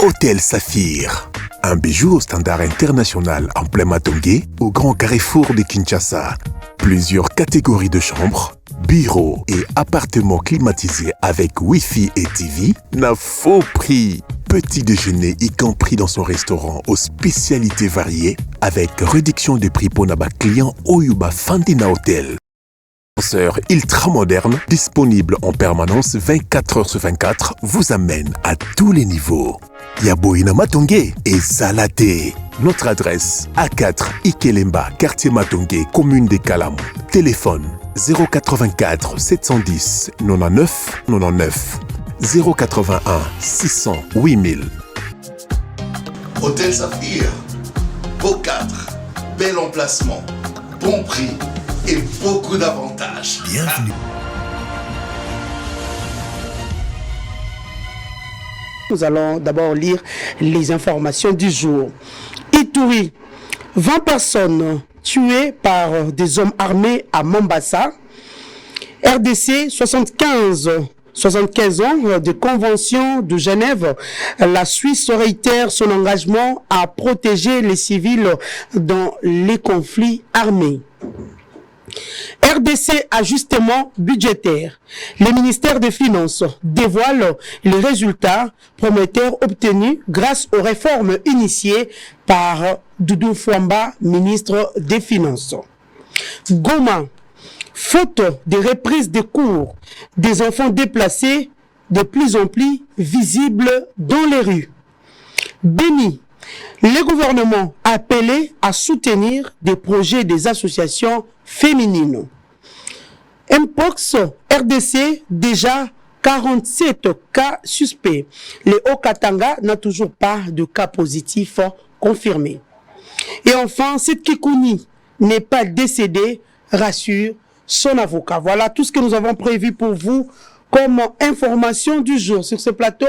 Hôtel Saphir. Un bijou au standard international en plein Matongé, au grand carrefour de Kinshasa. Plusieurs catégories de chambres, bureaux et appartements climatisés avec Wi-Fi et TV n'a faux prix. Petit déjeuner y compris dans son restaurant aux spécialités variées avec réduction de prix pour Naba client Oyuba Fandina Hotel. Ascenseur ultra moderne, disponible en permanence 24 heures sur 24, vous amène à tous les niveaux. Yaboina Matongé et Zalaté. Notre adresse A4 Ikelemba, quartier Matongé, commune des Kalam. Téléphone 084 710 99 99 081 600 8000. Hôtel Saphir, beau cadre, bel emplacement, bon prix et beaucoup d'avantages. Bienvenue. Nous allons d'abord lire les informations du jour. Ituri, 20 personnes tuées par des hommes armés à Mombasa. RDC, 75 ans de convention de Genève. La Suisse réitère son engagement à protéger les civils dans les conflits armés. RDC ajustement budgétaire. Le ministère des Finances dévoile les résultats prometteurs obtenus grâce aux réformes initiées par Doudou Fouamba, ministre des Finances. Goma, faute de reprise des cours, des enfants déplacés de plus en plus visibles dans les rues. Béni, le gouvernement a appelé à soutenir des projets des associations féminines. Mpox, RDC, déjà 47 cas suspects. Le Haut-Katanga n'a toujours pas de cas positifs confirmés. Et enfin, cette Kikouni n'est pas décédé, rassure son avocat. Voilà tout ce que nous avons prévu pour vous comme information du jour. Sur ce plateau,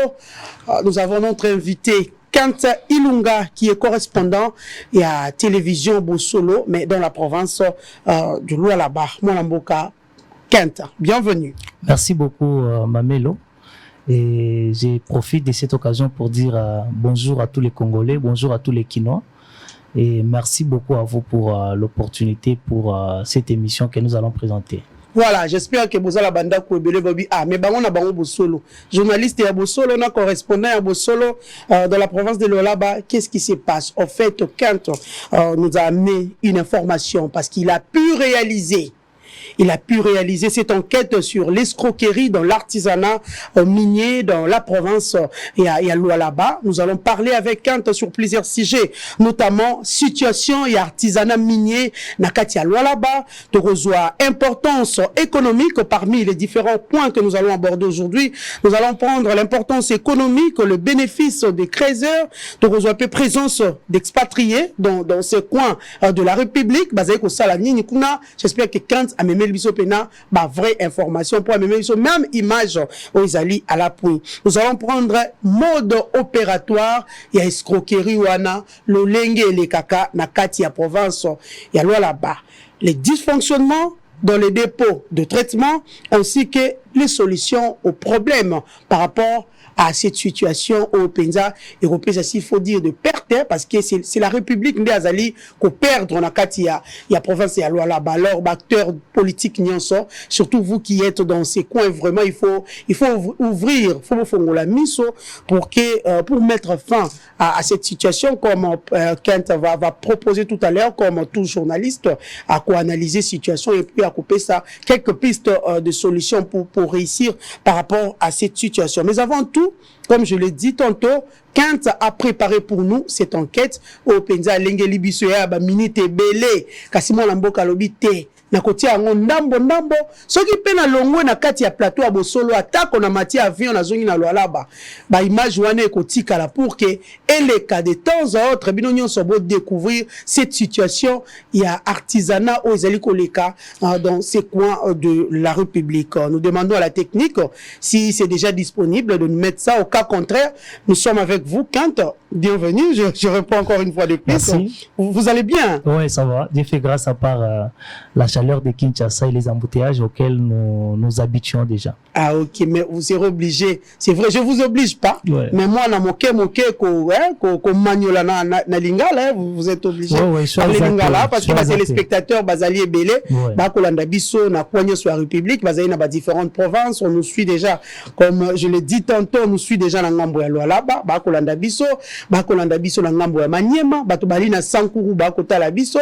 nous avons notre invité Kanta Ilunga, qui est correspondant à Télévision Bossolo, mais dans la province de Lualaba, Mwanamboka. Kanta, bienvenue. Merci beaucoup, Mamelo. Et je profite de cette occasion pour dire bonjour à tous les Congolais, bonjour à tous les Kinois. Et merci beaucoup à vous pour l'opportunité pour cette émission que nous allons présenter. Voilà, j'espère que vous allez banda Kouébélé Bobi. Ah, mais on a bango Bossolo. Journaliste à Bossolo, on a correspondant à Bossolo dans la province de Lualaba. Qu'est-ce qui se passe? En fait, quand nous a amené une information parce qu'il a pu réaliser cette enquête sur l'escroquerie dans l'artisanat minier dans la province et à Lualaba. Nous allons parler avec Kant sur plusieurs sujets, notamment situation et artisanat minier nakati à Lualaba, de rejoindre importance économique parmi les différents points que nous allons aborder aujourd'hui. Nous allons prendre l'importance économique, le bénéfice des créateurs, de rejoindre peu présence d'expatriés dans ces coins de la République. J'espère que Kant a même vraie information pour même image aux Isali à l'appui. Nous allons prendre mode opératoire, il y a escroquerie wana, le lengue et les kaka na kati ya province ya Lualaba. Les dysfonctionnements dans les dépôts de traitement ainsi que les solutions aux problèmes par rapport à cette situation au Penza européen, il faut dire de perte, parce que c'est la République d'Azali qu'on perd dans la Katia, il y a province et à Lualaba, alors acteurs politiques n'y en sont, surtout vous qui êtes dans ces coins, vraiment il faut ouvrir, il faut la mise pour mettre fin à cette situation, comme Kent va proposer tout à l'heure, comme tout journaliste, à quoi analyser la situation et puis à couper ça, quelques pistes de solutions pour réussir par rapport à cette situation. Mais avant tout, comme je l'ai dit tantôt, Kant a préparé pour nous cette enquête au Penza Lengeli Bisoya ba minute belé kasimo lamboka lobité na kotia ndambo soki pe na longwe na kati ya plateau ya Bossolo atako na mati avion na zongi na Lualaba ba image wana ekotika la pour que et les cas de temps à autre binonyo sobo découvrir cette situation il y a artisanat aux ezali koleka dans ces coins de la République. Nous demandons à la technique si c'est déjà disponible de nous mettre ça, au cas contraire nous sommes avec vous Kant. Bienvenue, je réponds encore une fois de plus. Merci. Vous allez bien? Oui, ça va. J'ai fait grâce à part la chaleur chaleur de Kinshasa et les embouteillages auxquels nous habituons déjà. Ah ok, mais vous serez obligé, c'est vrai, je vous oblige pas, ouais. Mais moi, na moke ko maniola na lingala, vous êtes obligé. Ouais, parler lingala parce que les téléspectateurs bazali ebele, ba kolanda biso na kwanya sur la République, bazali na ba différentes provinces, on nous suit déjà, comme je l'ai dit tantôt, on nous suit déjà na ngambo ya Lualaba, ba kolanda biso na ngambo ya Maniema, bato bali na Sankuru ba kotala biso,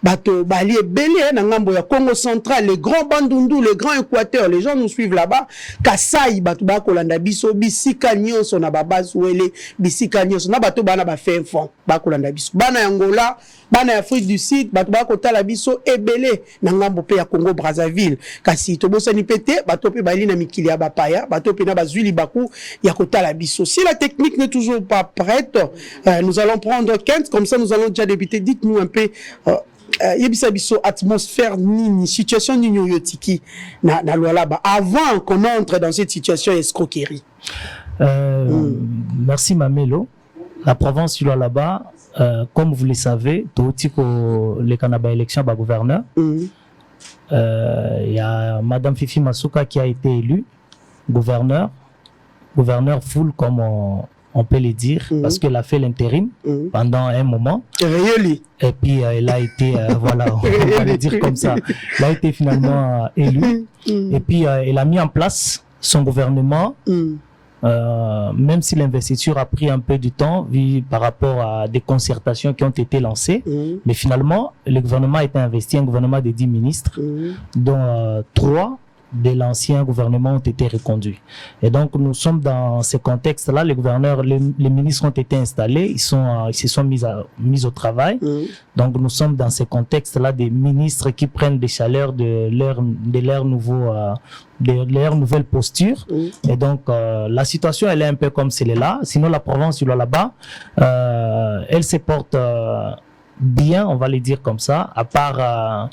bato bali ebele na ngambo ya Congo central, les grands Bandundu, les grands Équateur, les gens nous suivent là-bas. Kasai bato ba kolanda biso, bisika nyonso na babas wele, bisika nyonso na bato bana ba fin fond ba kolanda biso. Bana Angola, bana Afrique du Sud, bato ba kotala biso ebele na ngambo pe ya Congo Brazzaville. Kasi to bosani pété, bato pe bali na mikili ya bapaya, bato pe na bazwili baku ya kotala biso. Si la technique n'est toujours pas prête, nous allons prendre Kent, comme ça nous allons déjà débuter. Dites-nous un peu yebisa biso atmosphère nini, situation nini yotiki na Lualaba avant qu'on entre dans cette situation escroquerie. Merci Mamelo. La province du Lualaba, comme vous le savez, le Canada élection ba gouverneur. Il y a Madame Fifi Masuka qui a été élue gouverneur full comme on peut le dire, parce qu'elle a fait l'intérim pendant un moment. Et puis elle a été, voilà, on va le dire comme ça, elle a été finalement élue. Et puis elle a mis en place son gouvernement, même si l'investiture a pris un peu de temps par rapport à des concertations qui ont été lancées. Mais finalement, le gouvernement a été investi, un gouvernement de 10 ministres, dont 3 de l'ancien gouvernement ont été reconduits. Et donc, nous sommes dans ce contexte-là. Les gouverneurs, les ministres ont été installés, ils se sont mis au travail. Donc, nous sommes dans ce contexte-là des ministres qui prennent des chaleurs de leur nouvelle posture. Et donc, la situation, elle est un peu comme celle-là. Sinon, la province du Lualaba, elle se porte bien, on va le dire comme ça, à part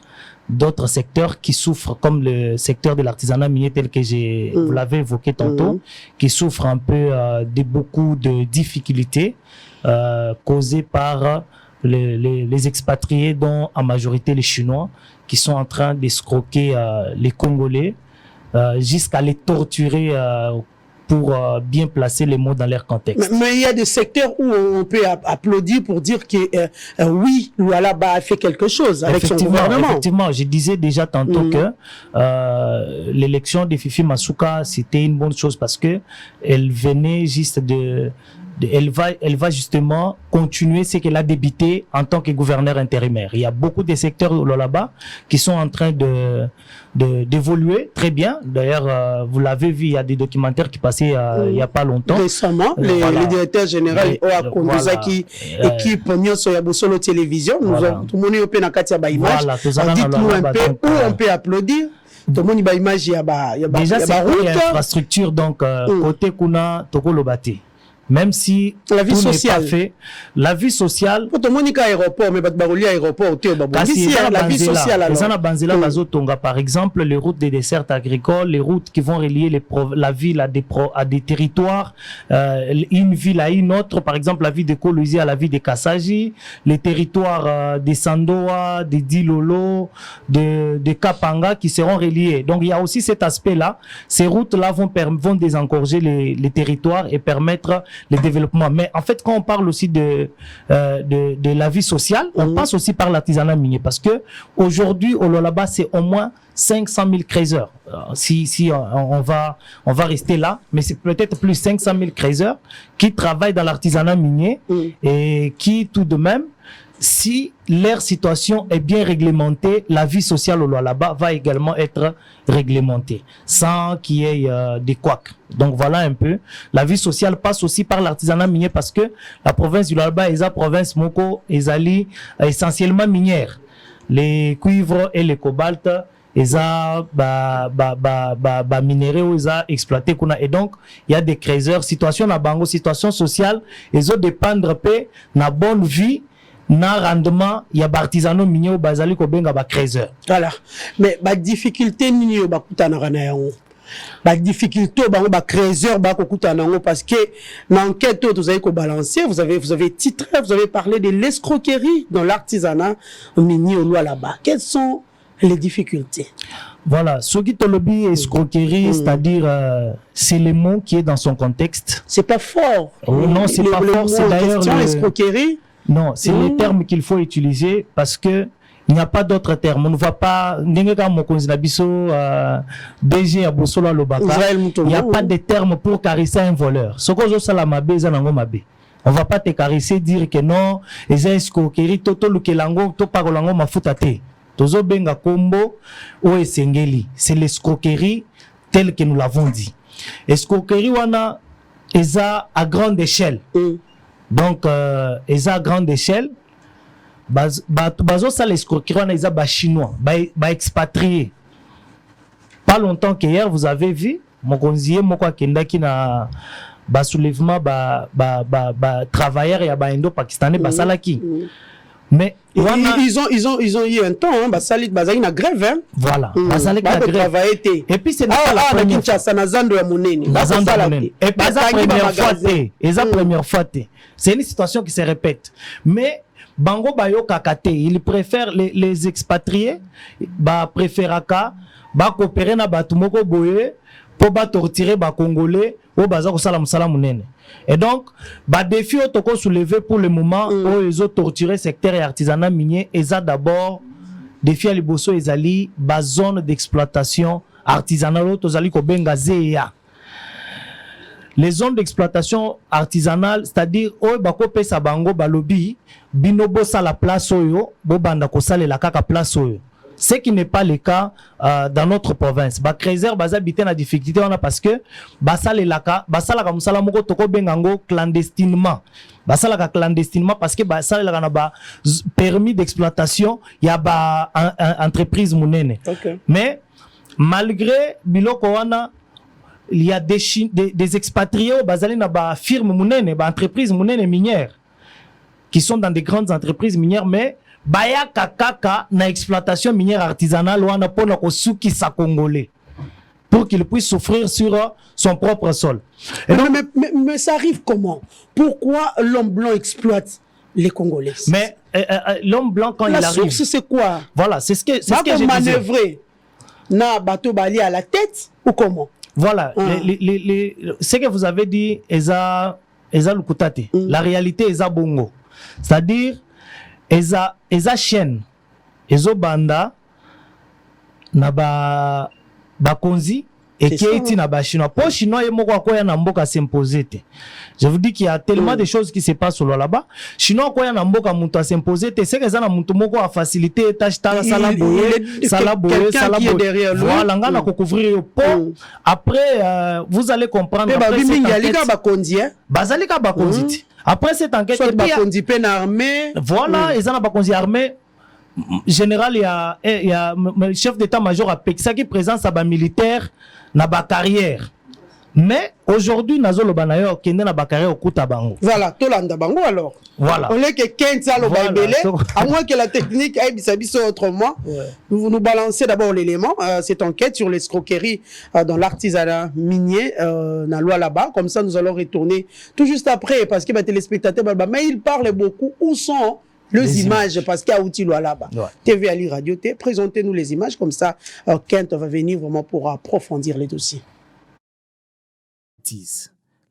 d'autres secteurs qui souffrent, comme le secteur de l'artisanat minier tel que vous l'avez évoqué tantôt, qui souffrent un peu de beaucoup de difficultés causées par les expatriés, dont en majorité les Chinois, qui sont en train d'escroquer les Congolais jusqu'à les torturer pour bien placer les mots dans leur contexte. Mais il y a des secteurs où on peut applaudir pour dire que oui, Lualaba a fait quelque chose avec son gouvernement. Effectivement, je disais déjà tantôt que l'élection de Fifi Masuka, c'était une bonne chose parce que elle venait juste elle va justement continuer ce qu'elle a débuté en tant que gouverneur intérimaire. Il y a beaucoup de secteurs là-bas qui sont en train d'évoluer très bien. D'ailleurs, vous l'avez vu, il y a des documentaires qui passaient il y a pas longtemps. Récemment, le directeur général qui équipe Nyonso ya Bosolo Télévision, nous avons tout le monde est na kati ya ba image. Dites-nous un peu où on peut applaudir. Tout le monde ba image ya ba déjà c'est une infrastructure donc côté kuna Tokolobate. Même si la vie sociale, n'est pas fait, la vie sociale. Pour tout le monde qui a aéroport, mais aéroport, la vie sociale alors. Par exemple, les routes des desserts agricoles, les routes qui vont relier la ville à des territoires, une ville à une autre. Par exemple, la ville de Kolwezi à la ville de Kassaji, les territoires des Sandoa, des Dilolo, de Kapanga qui seront reliés. Donc, il y a aussi cet aspect-là. Ces routes-là vont désengorger les territoires et permettre le développement. Mais en fait, quand on parle aussi de la vie sociale, on passe aussi par l'artisanat minier parce que aujourd'hui, au Lualaba, c'est au moins 500 000 creuseurs. Si on va rester là, mais c'est peut-être plus 500 000 creuseurs qui travaillent dans l'artisanat minier et qui, tout de même, si leur situation est bien réglementée, la vie sociale au Lualaba va également être réglementée, sans qu'il y ait des couacs. Donc voilà un peu. La vie sociale passe aussi par l'artisanat minier parce que la province du Lualaba est la province Moko Ezali essentiellement minière. Les cuivres et les cobaltes, ils minéraux, ils ont exploité. Et donc, il y a des creuseurs. Situation na bango, situation sociale, ils ont dépendre pe na bonne vie. Na rendement ya artisanaux minier au bazali ko benga ba creuseur. Voilà. Mais ba difficulté nini ba kutana kana yango. Ba difficulté ba creuseur ba ko kutana yango parce que l'enquête vous avez ko balancer, vous avez titré, vous avez parlé de l'escroquerie dans l'artisanat minier au Lualaba. Quelles sont les difficultés. Voilà, ce qui te lobby escroquerie, c'est-à-dire c'est le mot qui est dans son contexte. C'est pas fort. Non, c'est pas fort, c'est d'ailleurs l'escroquerie. Non, c'est le terme qu'il faut utiliser parce que il n'y a pas d'autre terme. On ne va pas DG à Bosolo Lobaka. Il n'y a pas de terme pour caresser un voleur. Ce que je sais la mabe, on va pas te caresser dire que non, les escroquerie toto lukelango to parolango mafutate. Tozo benga kombo ou esengeli. C'est l'escroquerie telle que nous l'avons dit. Escroquerie wana eza à grande échelle. Donc eza à grande échelle. Bazo ça l'escroquerie wana eza ba chinois, ba expatriés. Pas longtemps qu'hier vous avez vu mon conseiller moko akendaki na ba soulèvement ba travailleurs ya ba indo-pakistanais ba salaki. Mais ils ont eu un temps hein, basali bazali na grève hein. Voilà, basali na grève. Et puis c'est pas la première fois na zando ya monene. Et pas la première fois la première fois. C'est une situation qui se répète. Mais bango bayo kakate, ils préfèrent les expatriés ba préféraka ba coopérer na batu moko boye pour ba torturer ba congolais au baza ko sala musala munene. Et donc ba défi otoko soulever pour le moment où ils ont torturé secteur et artisanat minier et ça d'abord défi à liboso ezali ba zone d'exploitation artisanale tozali ko benga zeya. Les zones d'exploitation artisanale, c'est-à-dire où bako pesa bango balobi binobo sa la place oyo bo banda ko sala la kaka place oyo. Ce qui n'est pas le cas dans notre province. Ba Kreiser baza bité na difficulté on a parce que basala laka basala ka musala moko toko bengango clandestinement. Basala ka clandestinement parce que basala la na ba permis d'exploitation ya ba entreprise munene. Okay. Mais malgré biloko wana il y a des expatriés basali na ba firme munene, ba entreprise munene minière qui sont dans des grandes entreprises minières mais baya kakaka na exploitation minière artisanale wana pona ko suki sa congolais pour qu'il puisse souffrir sur son propre sol. Et donc, mais ça arrive comment? Pourquoi l'homme blanc exploite les Congolais? Mais l'homme blanc quand la il arrive, source c'est quoi? Voilà, c'est ce que j'ai manœuvrer na bateau bali à la tête ou comment? Voilà, ce que vous avez dit eza lukutate. La réalité eza bongo. C'est-à-dire eza chaîne ezo banda na ba konzi et qui na ba chinois po chinois ye moko akoya na mboka s'imposer. Je vous dis qu'il y a tellement de choses qui se passent là-bas. Chinois akoya na mboka muto s'imposer c'est que ça na muto moko a faciliter tâche ta sala boye voilà ngana ko couvrir yo po après vous allez comprendre après bazalika ba konzi. Après cette enquête, soit bakondi pen armée. Voilà, ils ont bakondi armée. Général, il y a le chef d'état-major à Peksa qui présente sa militaire na ba carrière. Mais aujourd'hui, nazolo banayo kende na ba carrière au Koutabango. Voilà, tolanda bango alors. Voilà. On est que 15 ans au Baibélé, à moins que la technique aille bisabiso autrement. Vous nous balancez d'abord l'élément, cette enquête sur l'escroquerie dans l'artisanat minier, na loi là-bas. Comme ça, nous allons retourner tout juste après, parce que les téléspectateurs, mais ils parlent beaucoup. Où sont les images? Parce qu'il y a outil loi là-bas. TV Ali Radio T, présentez-nous les images, comme ça, Kent va venir vraiment pour approfondir les dossiers.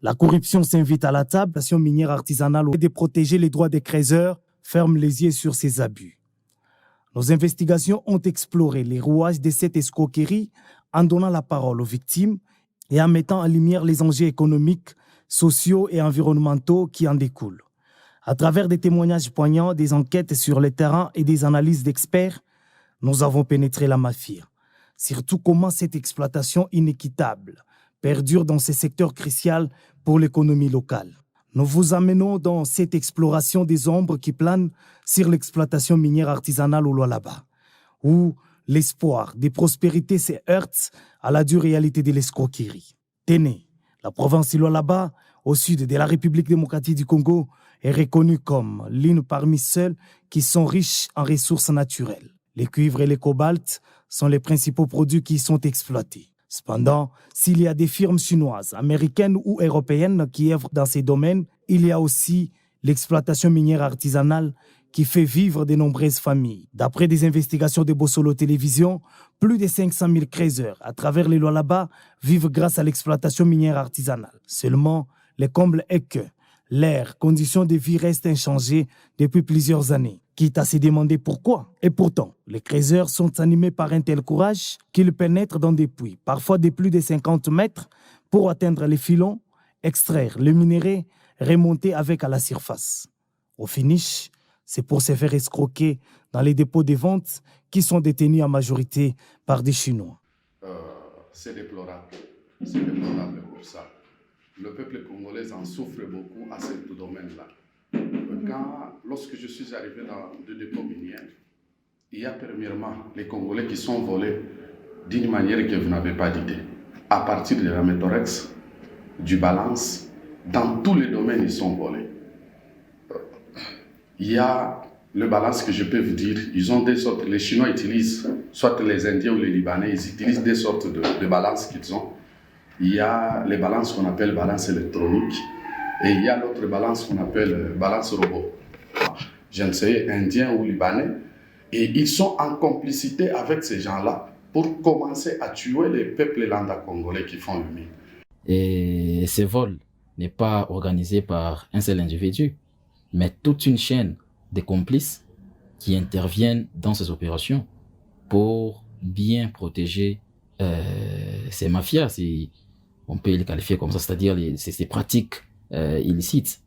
La corruption s'invite à la table. La station minière artisanale et de protéger les droits des créateurs ferme les yeux sur ces abus. Nos investigations ont exploré les rouages de cette escroquerie en donnant la parole aux victimes et en mettant en lumière les enjeux économiques, sociaux et environnementaux qui en découlent. À travers des témoignages poignants, des enquêtes sur le terrain et des analyses d'experts, nous avons pénétré la mafia. Surtout comment cette exploitation inéquitable perdure dans ces secteurs cruciaux pour l'économie locale. Nous vous amenons dans cette exploration des ombres qui planent sur l'exploitation minière artisanale au Lualaba, où l'espoir des prospérités se heurte à la dure réalité de l'escroquerie. Téné, la province du Lualaba, au sud de la République démocratique du Congo, est reconnue comme l'une parmi celles qui sont riches en ressources naturelles. Les cuivres et les cobaltes sont les principaux produits qui y sont exploités. Cependant, s'il y a des firmes chinoises, américaines ou européennes qui œuvrent dans ces domaines, il y a aussi l'exploitation minière artisanale qui fait vivre de nombreuses familles. D'après des investigations de Bossolo Télévision, plus de 500 000 creuseurs à travers les Lualaba vivent grâce à l'exploitation minière artisanale. Seulement, le comble est que leurs conditions de vie restent inchangées depuis plusieurs années. Quitte à se demander pourquoi. Et pourtant, les creuseurs sont animés par un tel courage qu'ils pénètrent dans des puits, parfois de plus de 50 mètres, pour atteindre les filons, extraire le minerai, remonter avec à la surface. Au finish, c'est pour se faire escroquer dans les dépôts de vente qui sont détenus en majorité par des Chinois. C'est déplorable. C'est déplorable pour ça. Le peuple congolais en souffre beaucoup à ce domaine-là. Lorsque je suis arrivé dans le dépôt minier, il y a premièrement les Congolais qui sont volés d'une manière que vous n'avez pas d'idée. À partir de la Métorex, du balance, dans tous les domaines, ils sont volés. Il y a le balance que je peux vous dire, ils ont des sortes, les Chinois utilisent, soit les Indiens ou les Libanais, ils utilisent des sortes de balances qu'ils ont. Il y a les balances qu'on appelle balance électronique et il y a l'autre balance qu'on appelle balance robot. Je ne sais, Indiens ou Libanais. Et ils sont en complicité avec ces gens-là pour commencer à tuer les peuples landa congolais qui font le mine. Et ce vol n'est pas organisé par un seul individu, mais toute une chaîne de complices qui interviennent dans ces opérations pour bien protéger ces mafias, si on peut les qualifier comme ça, c'est-à-dire ces pratiques illicites.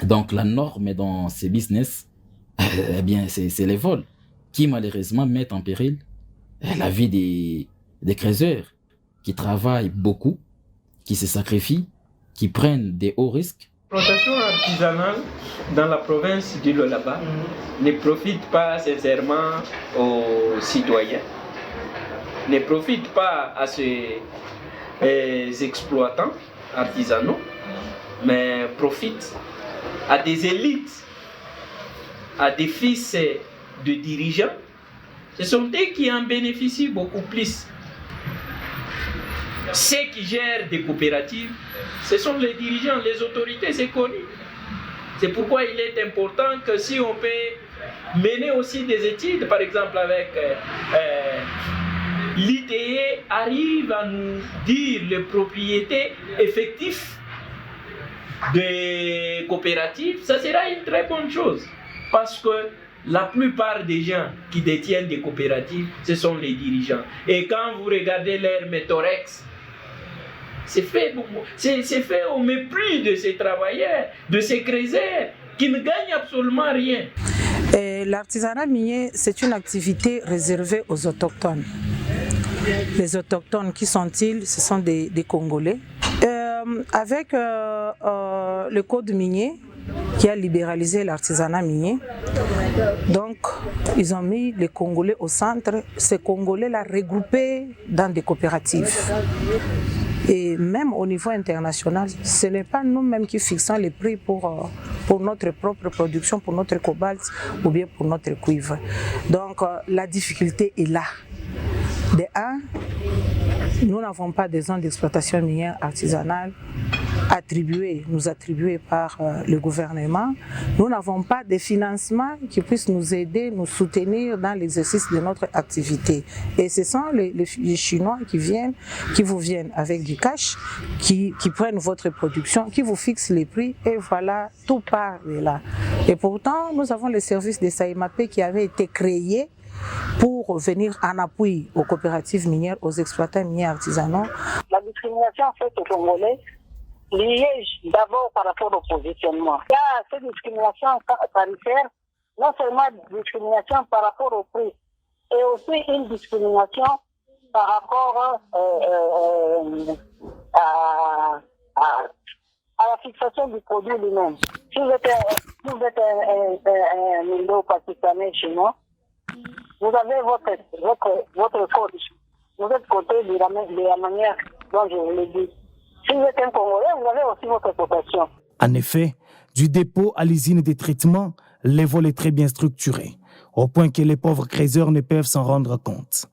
Donc la norme dans ces business, eh bien, c'est les vols qui malheureusement mettent en péril la vie des creuseurs qui travaillent beaucoup, qui se sacrifient, qui prennent des hauts risques. L'exploitation artisanale dans la province du Lualaba ne profite pas sincèrement aux citoyens, ne profite pas à ces exploitants artisanaux, mais profite à des élites, à des fils de dirigeants. Ce sont eux qui en bénéficient beaucoup plus. Ceux qui gèrent des coopératives, ce sont les dirigeants, les autorités, c'est connu. C'est pourquoi il est important que si on peut mener aussi des études, par exemple avec l'ITE arrive à nous dire les propriétés effectives des coopératives, ça sera une très bonne chose. Parce que la plupart des gens qui détiennent des coopératives, ce sont les dirigeants. Et quand vous regardez leur Métorex, c'est fait au mépris de ces travailleurs, de ces creuseurs qui ne gagnent absolument rien. L'artisanat minier, c'est une activité réservée aux autochtones. Les autochtones, qui sont-ils? Ce sont des Congolais. Avec le code minier qui a libéralisé l'artisanat minier, donc ils ont mis les Congolais au centre, ces Congolais-là regroupés dans des coopératives. Et même au niveau international, ce n'est pas nous-mêmes qui fixons les prix pour notre propre production, pour notre cobalt ou bien pour notre cuivre. Donc la difficulté est là. De un, nous n'avons pas de zones d'exploitation minière artisanale nous attribuées par le gouvernement. Nous n'avons pas de financement qui puissent nous aider, nous soutenir dans l'exercice de notre activité. Et ce sont les Chinois qui vous viennent avec du cash, qui prennent votre production, qui vous fixent les prix, et voilà, tout part de là. Et pourtant, nous avons le service de SAIMAP qui avait été créé pour venir en appui aux coopératives minières, aux exploitants miniers artisanaux. La discrimination faite aux Congolais liée d'abord par rapport au positionnement. Il y a cette discrimination tarifaire, non seulement discrimination par rapport au prix, et aussi une discrimination par rapport à la fixation du produit lui-même. Si vous êtes un Indo-Pakistanais chinois, vous avez votre code. Vous êtes coté de la manière dont je vous l'ai dit. Si vous êtes un Congolais, vous avez aussi votre cotation. En effet, du dépôt à l'usine de traitement, le vol est très bien structuré, au point que les pauvres creuseurs ne peuvent s'en rendre compte.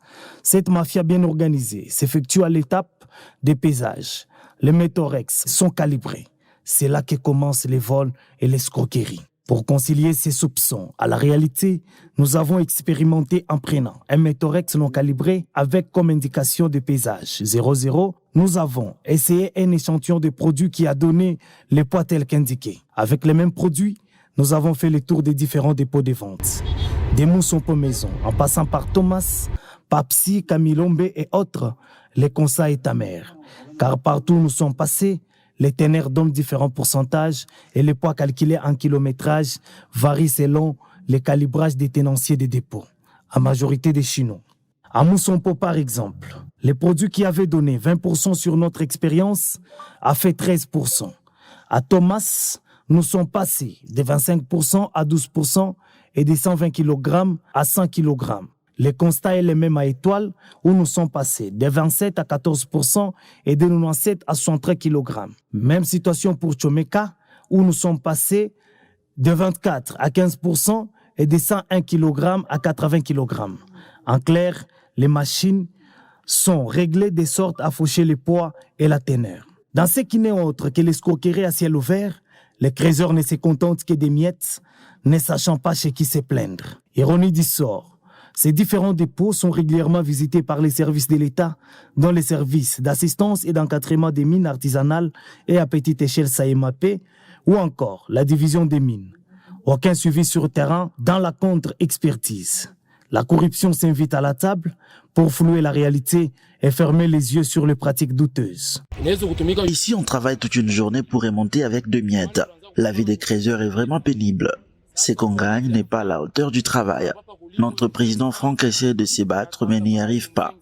Cette mafia bien organisée s'effectue à l'étape des pesages. Les Métorex sont calibrés. C'est là que commencent les vols et l'escroquerie. Pour concilier ces soupçons à la réalité, nous avons expérimenté en prenant un méthorex non calibré avec comme indication de pesage 0,0. Nous avons essayé un échantillon de produits qui a donné les poids tels qu'indiqués. Avec les mêmes produits, nous avons fait le tour des différents dépôts de vente. Des Moussompo Maison, en passant par Thomas, Papsi, Camilombe et autres, les constats est amer. Car partout où nous sommes passés, les ténèbres donnent différents pourcentages et les poids calculés en kilométrage varient selon les calibrages des tenanciers des dépôts, en majorité des Chinois. À Moussompo, par exemple, les produits qui avaient donné 20% sur notre expérience a fait 13%. À Thomas, nous sommes passés de 25% à 12% et de 120 kg à 100 kg. Le constat est le même à Étoile, où nous sommes passés de 27 à 14% et de 97 à 63 kg. Même situation pour Chomeka, où nous sommes passés de 24 à 15% et de 101 kg à 80 kg. En clair, les machines sont réglées de sorte à faucher les poids et la teneur. Dans ce qui n'est autre que l'escroquerie à ciel ouvert, les créateurs ne se contentent que des miettes, ne sachant pas chez qui se plaindre. Ironie du sort. Ces différents dépôts sont régulièrement visités par les services de l'État, dont les services d'assistance et d'encadrement des mines artisanales et à petite échelle SAEMAP, ou encore la division des mines. Aucun suivi sur le terrain dans la contre-expertise. La corruption s'invite à la table pour flouer la réalité et fermer les yeux sur les pratiques douteuses. Ici, on travaille toute une journée pour remonter avec de miettes. La vie des créateurs est vraiment pénible. Ce qu'on gagne n'est pas à la hauteur du travail. Notre président Franck essaie de se battre mais n'y arrive pas.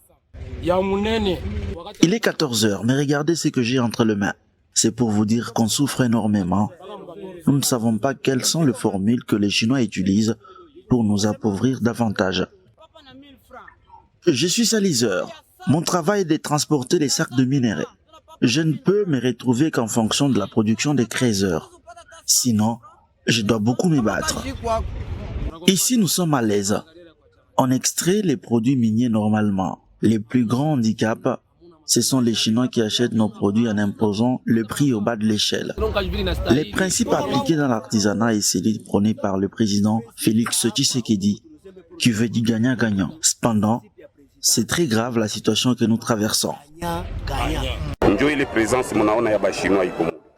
Il est 14h, mais regardez ce que j'ai entre les mains. C'est pour vous dire qu'on souffre énormément. Nous ne savons pas quelles sont les formules que les Chinois utilisent pour nous appauvrir davantage. Je suis saliseur. Mon travail est de transporter les sacs de minerais. Je ne peux me retrouver qu'en fonction de la production des créateurs. Sinon, je dois beaucoup me battre. Ici, nous sommes à l'aise. On extrait les produits miniers normalement. Les plus grands handicaps, ce sont les Chinois qui achètent nos produits en imposant le prix au bas de l'échelle. Les principes appliqués dans l'artisanat est celui prôné par le président Félix Tshisekedi, qui veut du gagnant-gagnant. Cependant, c'est très grave la situation que nous traversons.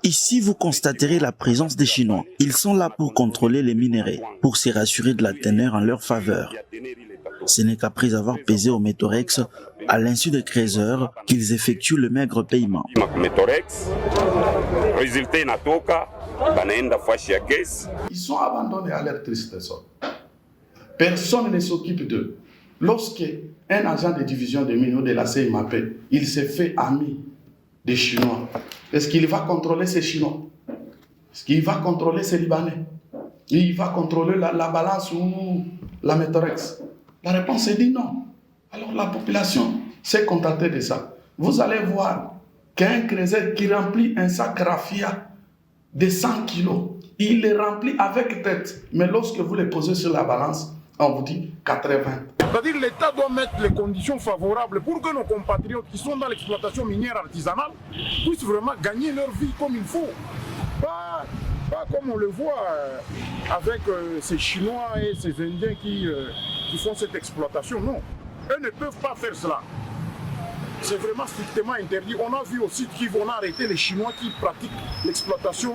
Ici, vous constaterez la présence des Chinois. Ils sont là pour contrôler les minéraux, pour se rassurer de la teneur en leur faveur. Ce n'est qu'après avoir pesé au méthorex, à l'insu des créateurs, qu'ils effectuent le maigre paiement. Ils sont abandonnés à leur triste sort. Personne ne s'occupe d'eux. Lorsque un agent de division des mines de la CIMAP, il s'est fait ami des Chinois, est-ce qu'il va contrôler ces Chinois? Est-ce qu'il va contrôler ces Libanais? Il va contrôler la balance ou la méthorex? La réponse est dit non. Alors la population s'est contentée de ça. Vous allez voir qu'un créateur qui remplit un sac raffia de 100 kilos, il les remplit avec tête. Mais lorsque vous les posez sur la balance, on vous dit 80. C'est-à-dire que l'État doit mettre les conditions favorables pour que nos compatriotes qui sont dans l'exploitation minière artisanale puissent vraiment gagner leur vie comme il faut. Pas comme on le voit avec ces Chinois et ces Indiens qui font cette exploitation. Non, eux ne peuvent pas faire cela. C'est vraiment strictement interdit. On a vu aussi qu'on a arrêté les Chinois qui pratiquent l'exploitation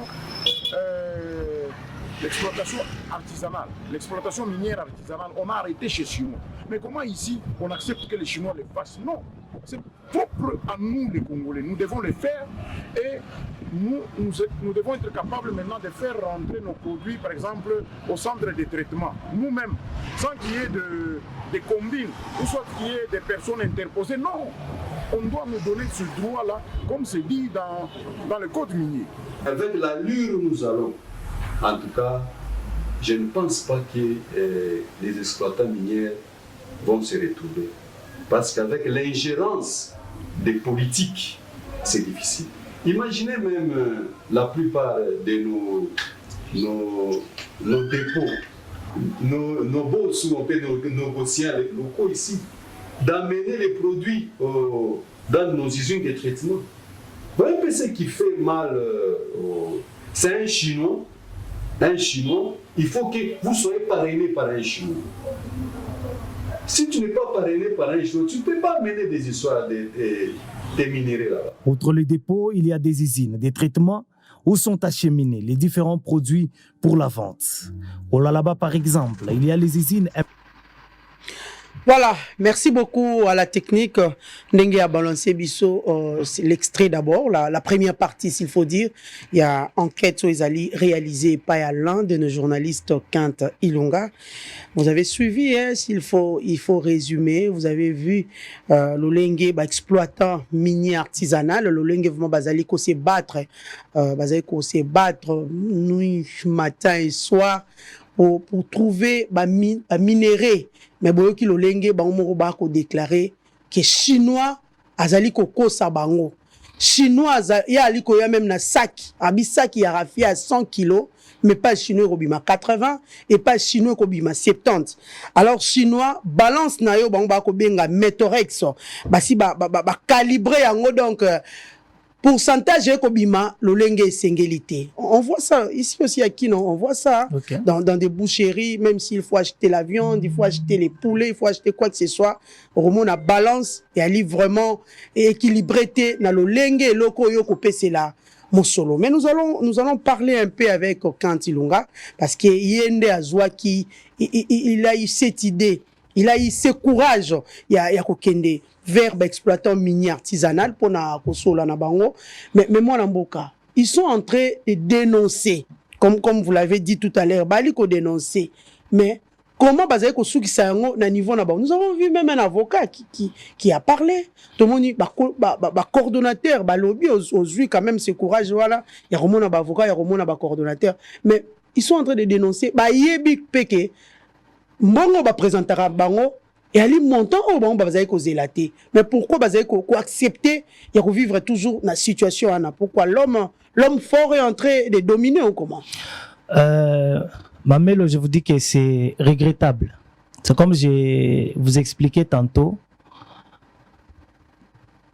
artisanale, l'exploitation minière artisanale. On a arrêté chez les Chinois. Mais comment ici, on accepte que les Chinois le fassent? Non, c'est propre à nous les Congolais. Nous devons le faire et nous devons être capables maintenant de faire rentrer nos produits, par exemple, au centre de traitement. Nous-mêmes, sans qu'il y ait des combines, ou soit qu'il y ait des personnes interposées. Non, on doit nous donner ce droit-là, comme c'est dit dans le code minier. Avec l'allure où nous allons, en tout cas, je ne pense pas que les exploitants miniers vont se retrouver. Parce qu'avec l'ingérence des politiques, c'est difficile. Imaginez même la plupart de nos dépôts, nos boss où on peut négocier avec les locaux ici, d'amener les produits dans nos usines de traitement. Vous voyez un peu ce qui fait mal, c'est un Chinois il faut que vous soyez parrainé par un chinois. Si tu n'es pas parrainé par un chinois, tu ne peux pas amener des histoires des minéraux là-bas. Outre les dépôts, il y a des usines, des traitements où sont acheminés les différents produits pour la vente. Au Lalaba, par exemple, il y a les usines. Voilà, merci beaucoup à la technique. Ndenge a balancé Bisso, c'est l'extrait d'abord, la première partie, s'il faut dire. Il y a enquête sur Ezali réalisée par l'un de nos journalistes, Kant Ilunga. Vous avez suivi, hein, il faut résumer. Vous avez vu l'Olenge exploitant minier artisanal, l'Olenge vraiment bazali ko se battre nuit, matin et soir pour trouver minerai. Mais boyo ki l'Olenge bango ba ko déclarer que chinois azali ko kosa bango. Chinois ya aliko ya même na sac, abisaki ya rafi à 100 kilos. Mais pas chinois robima 80 et pas chinois robima 70. Alors chinois balance na yo bango ba ko benga Metorex basi ba calibrer yango donc pourcentage kobima l'Olenge singélité. On voit ça ici aussi à Kino, on voit ça okay. dans des boucheries, même s'il faut acheter la viande, il faut acheter les poulets, il faut acheter quoi que ce soit, au moment la balance et ali vraiment équilibré na l'Olenge loko yo kopé c'est là. Mosolo. Mais nous allons parler un peu avec Kant Ilunga parce que Yende Azwa qui il a eu cette idée, il a eu ce courage, il y a kokende verbe exploitant minier artisanal pour na kosola na bango. Mais moi Namboka, ils sont en train de dénoncer comme vous l'avez dit tout à l'heure, bali ko dénoncer. Mais comment bazaye ko souki sango na niveau na bango. Nous avons vu même un avocat qui a parlé. Tout le monde dit coordonnateur, lobby aux yeux quand même ce courage voilà. Il y a remona avocat, il y a remona coordonnateur. Mais ils sont en train de dénoncer yebi peke mbongo présentera bango et ali montant au bango bazaye ko zelaté. Mais pourquoi bazaye ko accepter et revivre toujours la situation ana? Pourquoi l'homme fort est en train de dominer ou comment? Mamelo, je vous dis que c'est regrettable. C'est comme je vous expliquais tantôt.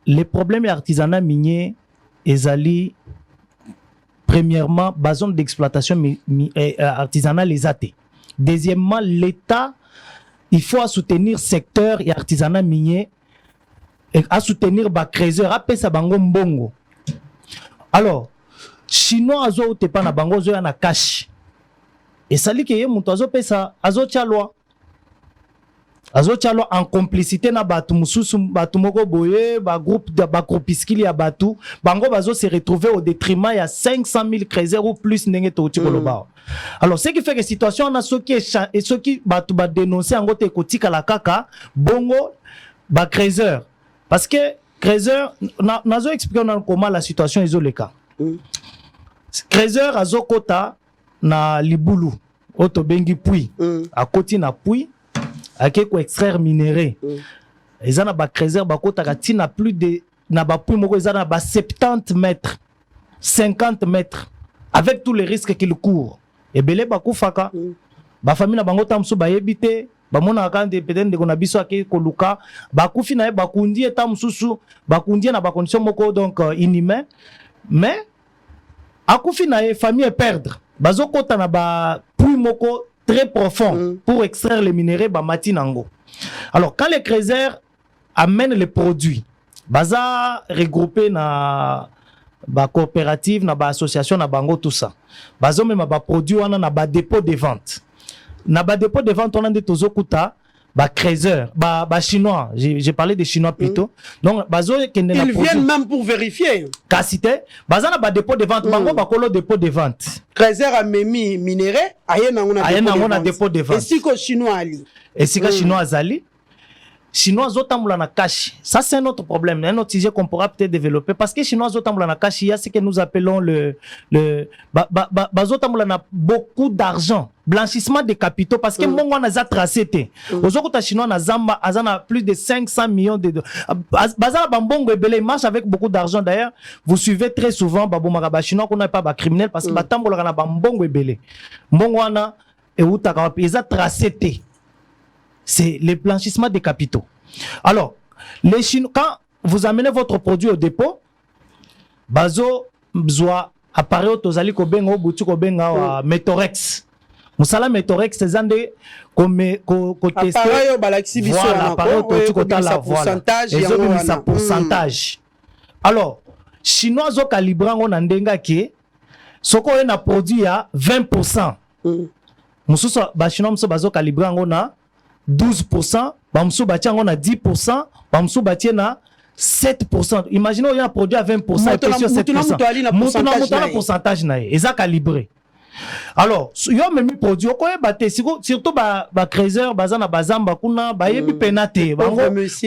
Les problèmes artisanat minier, ezali, premièrement, bazon d'exploitation artisanale les athées. Deuxièmement, l'État, il faut soutenir secteur et artisanat minier, et à soutenir ba créateur, à pesa bango mbongo. Alors, chinois azo te pa na bango zo ya na cash. Et ça dit que ye mutu azo pesa azo tia loi en complicité na batu mususu batu moko boye ba groupe de ba groupuscule ya batu bango bazo se retrouver au détriment ya 500 000 créanciers ou plus ndenge to tikoloba. Alors ce qui fait que situation na soki et soki batu ba dénoncer ngo te kotika la kaka bongo ba créancier parce que créancier nazo expliquer comment la situation isoleka. Créancier azo kota na libulu oto bengi puits à côté na puits ake ko extraire minerai ezana ba créancier ba kota kati na plus de na ba puits moko ezana ba 70 mètres 50 mètres avec tous les risques qu'il court et belé ba kufaka ba famille na bango tamso ba yebite ba mona kande peut-être de kona biso ake ko luka ba kufi na ba kundi eta mususu ba kundi na ba condition moko donc inhumain mais akufi na famille perdre bazo kota na ba puits moko très profond pour extraire les minéraux ba matinango. Alors quand les créanciers amènent les produits baza regroupé na ba coopérative na ba association na bango tout ça bazo même ba produit wana na ba dépôt de vente on a des tozo kuta ba créanciers ba chinois j'ai parlé des chinois plutôt donc bazo kende na ils viennent même pour vérifier kasite baza na ba dépôt de vente bango ba kolo dépôt de vente créancier a memi minerai ayena ngona dépôt de vente et si ko chinois ali et si ka chinois azali chinois zotamboula na cash. Ça c'est un autre problème, un autre sujet qu'on pourra peut-être développer parce que chinois zotamboula na cash, il y a ce que nous appelons zotamboula na beaucoup d'argent, blanchissement des capitaux parce que mongo na za tracé té. Aujourd'hui ta chinois na zamba azana plus de 500 millions de bazala bambongo ebele marche avec beaucoup d'argent d'ailleurs. Vous suivez très souvent babomaka ba chinois qu'on n'a pas ba criminel parce que batambola na bambongo ebele. Mongo wana e utaka pesa tracé té. C'est le blanchissement des capitaux. Alors, les Chinois, quand vous amenez votre produit au dépôt, bazo bzoa appareil tozali ko benga boutique ko benga Metorex. musala Metorex ezande comme tester appareil balaki biso voilà appareil to kotala voilà ezobimisa pourcentage. Alors chinois zo calibre ngo na ndenga ke soko na produit ya 20%. Mususu ba chinois muso bazo calibre ngo na 12%, ba muso batia ngo na 10%, ba muso batia na 7%. Imaginez il y a un produit à 20% et puis sur 7%. Mutu na pourcentage na eza calibré. Alors, yo même produit ko ebate surtout ba créateur bazana bazamba kuna ba yebi penate bango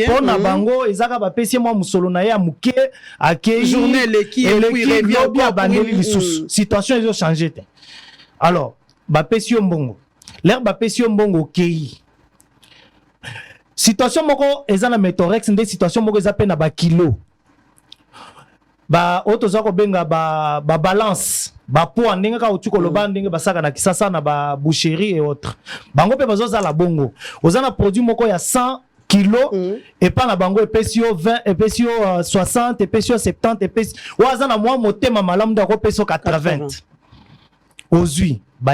pona bango ezaka ba pesi moi musolo na ya muke akei journée l'équipe et puis revient bien bandeli lisusu situation ezo changer. Alors, ba pesi mbongo. L'air ba pesi mbongo kei. Situation moko ezana Metorex ndé situation moko eza pe na ba kilo. Ba otoza ko benga ba balance ba poids ndenge ka utuko loba ndenge basaka na kisasa na ba boucherie et autres. Bango pe bazoza la bongo. Ozana produit moko ya 100 kilos et pas na bango epesio 20 epesio 60 epesio 70 epesio wazana moi motema malamu da ko pesio 80. Ozui ba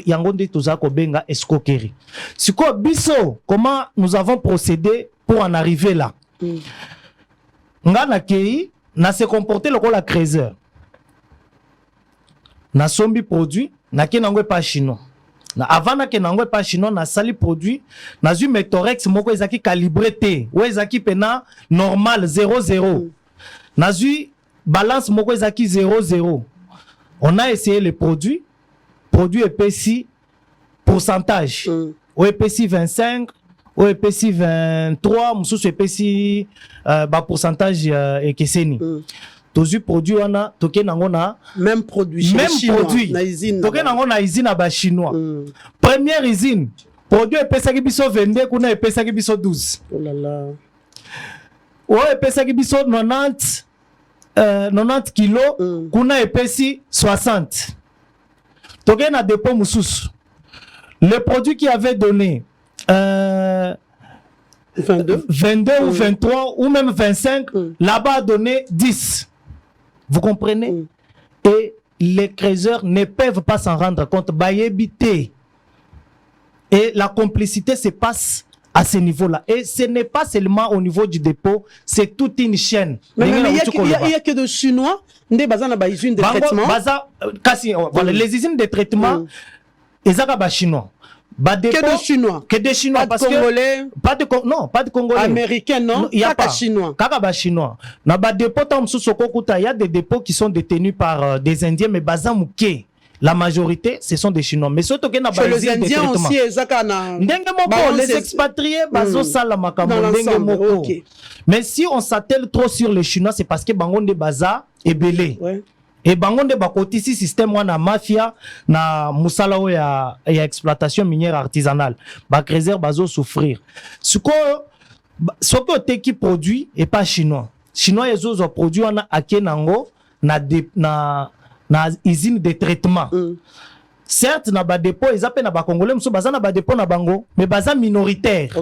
yango nde toza ko benga escroquerie. Siko biso comment nous avons procédé pour en arriver là. Ngana kei na se comporter le la créateur. Na sombi produit, na ke nangwe pas chinois. Na avant na ke nangwe pas chinois, na sali produit, na zu Metorex moko ezaki calibré te, ou ezaki pena normal 0-0. Na zu balance moko ezaki 0-0. On a essayé le produit épaissi pourcentage. Ou épaissi 25, ou épaissi 23, mususu épaissi ba pourcentage ekeseni. Tozu produit wana toke nango na même produit na usine toke nango na usine ba chinois. Première usine produit epesaki biso 22 kuna epesaki biso 12. Oh là là. Ouais epesaki biso 90 kilos kuna epesi 60. Toke na dépôt mususu. Le produit qui avait donné 22 ou 23 ou même 25 là-bas a donné 10. Vous comprenez? Et les créateurs ne peuvent pas s'en rendre compte. Et la complicité se passe à ce niveau-là. Et ce n'est pas seulement au niveau du dépôt, c'est toute une chaîne. Mais il n'y a que de Chinois, des usines de traitement. Voilà, les usines de traitement, ils ont des Chinois. Que des Chinois. Pas de Congolais. Pas de Congolais. Américains, non. Il y a pas Chinois. Chinois. Il y a des dépôts qui sont détenus par des Indiens, mais Bazamouké. La majorité, ce sont des Chinois. Mais surtout qu'il y a les Indiens aussi, les expatriés, mais si on s'attelle trop sur les Chinois, c'est parce que Bangon de Baza est belé. Et Bangon de Bakotisi système wana mafia na musala ya exploitation minière artisanale. Bakrezer bazo souffrir. Ce que teki produit et pas chinois. Chinois ils ont produit wana akenango na usine de traitement. Certes na ba dépôt ils appellent na ba congolais muso baza na ba dépôt na bango mais baza minoritaire.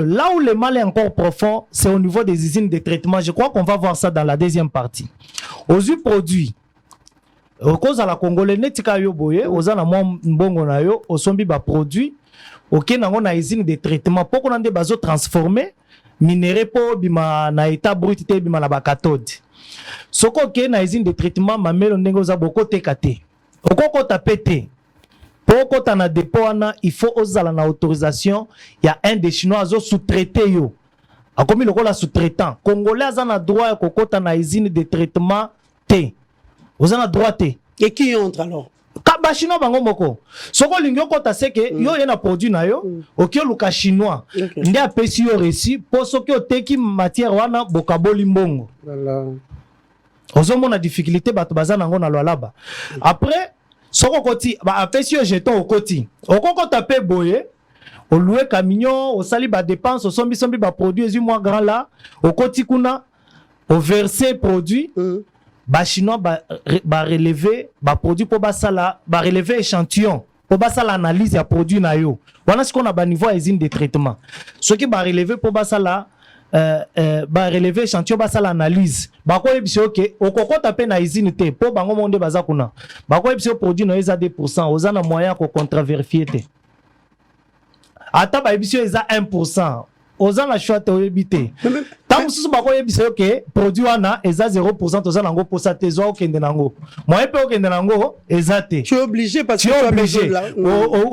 Là où le mal est encore profond, c'est au niveau des usines de traitement. Je crois qu'on va voir ça dans la deuxième partie. Aux produits, au cause à la congolais netika yo boye, aux ana mbongo na yo, au sombi ba produit, OK nango na usine de traitement pour qu'on ande bazo transformer minéraux pour bima na état brut te bima la ba cathode. Soko OK na usine de traitement mamelo ndenge za boko tekate. Okoko tapete. Pour qu'on t'en a dépôt, il faut oser la autorisation. Il y a un des Chinois qui sous-traité yo. A comme il a sous-traitant. Congolais ont droit à kokota na usine de traitement T. Vous avez droit T. Et qui entre alors? Kaba Chinois bango moko. Soko lingyo kota seke yo yena produit na yo. Okyo luka Chinois. Ndi a pesi yo réussi. Pour ce que teki matière wana bokaboli mbongo. Voilà. Ozomo na difficulté bato bazana ngo na lwalaba. Après soko koti ba apesi yo jeton okoti. Okoko taper boye. Au louer camion, au sali ba dépense, au sombi ba produit ezu moins grand là, au koti kuna, au verser produit, ba chinois ba relever ba produit pour ba sala, ba relever échantillon, pour ba sala analyse ya produit na yo. Voilà ce qu'on a ba niveau usine de traitement. Ce qui ba relever pour ba sala relever échantillon basala l'analyse bakoye biso ke okokota pe na usine te po bango monde baza kuna bakoye biso produit no eza 2% oza na moyen ko contre-vérifier te ata ba biso eza 1% oza na choix te oyebi te tant mosusu bakoye biso ke produit wana eza 0% oza nango posa te zo okende nango moyen pe okende nango eza te tu es obligé parce que tu es obligé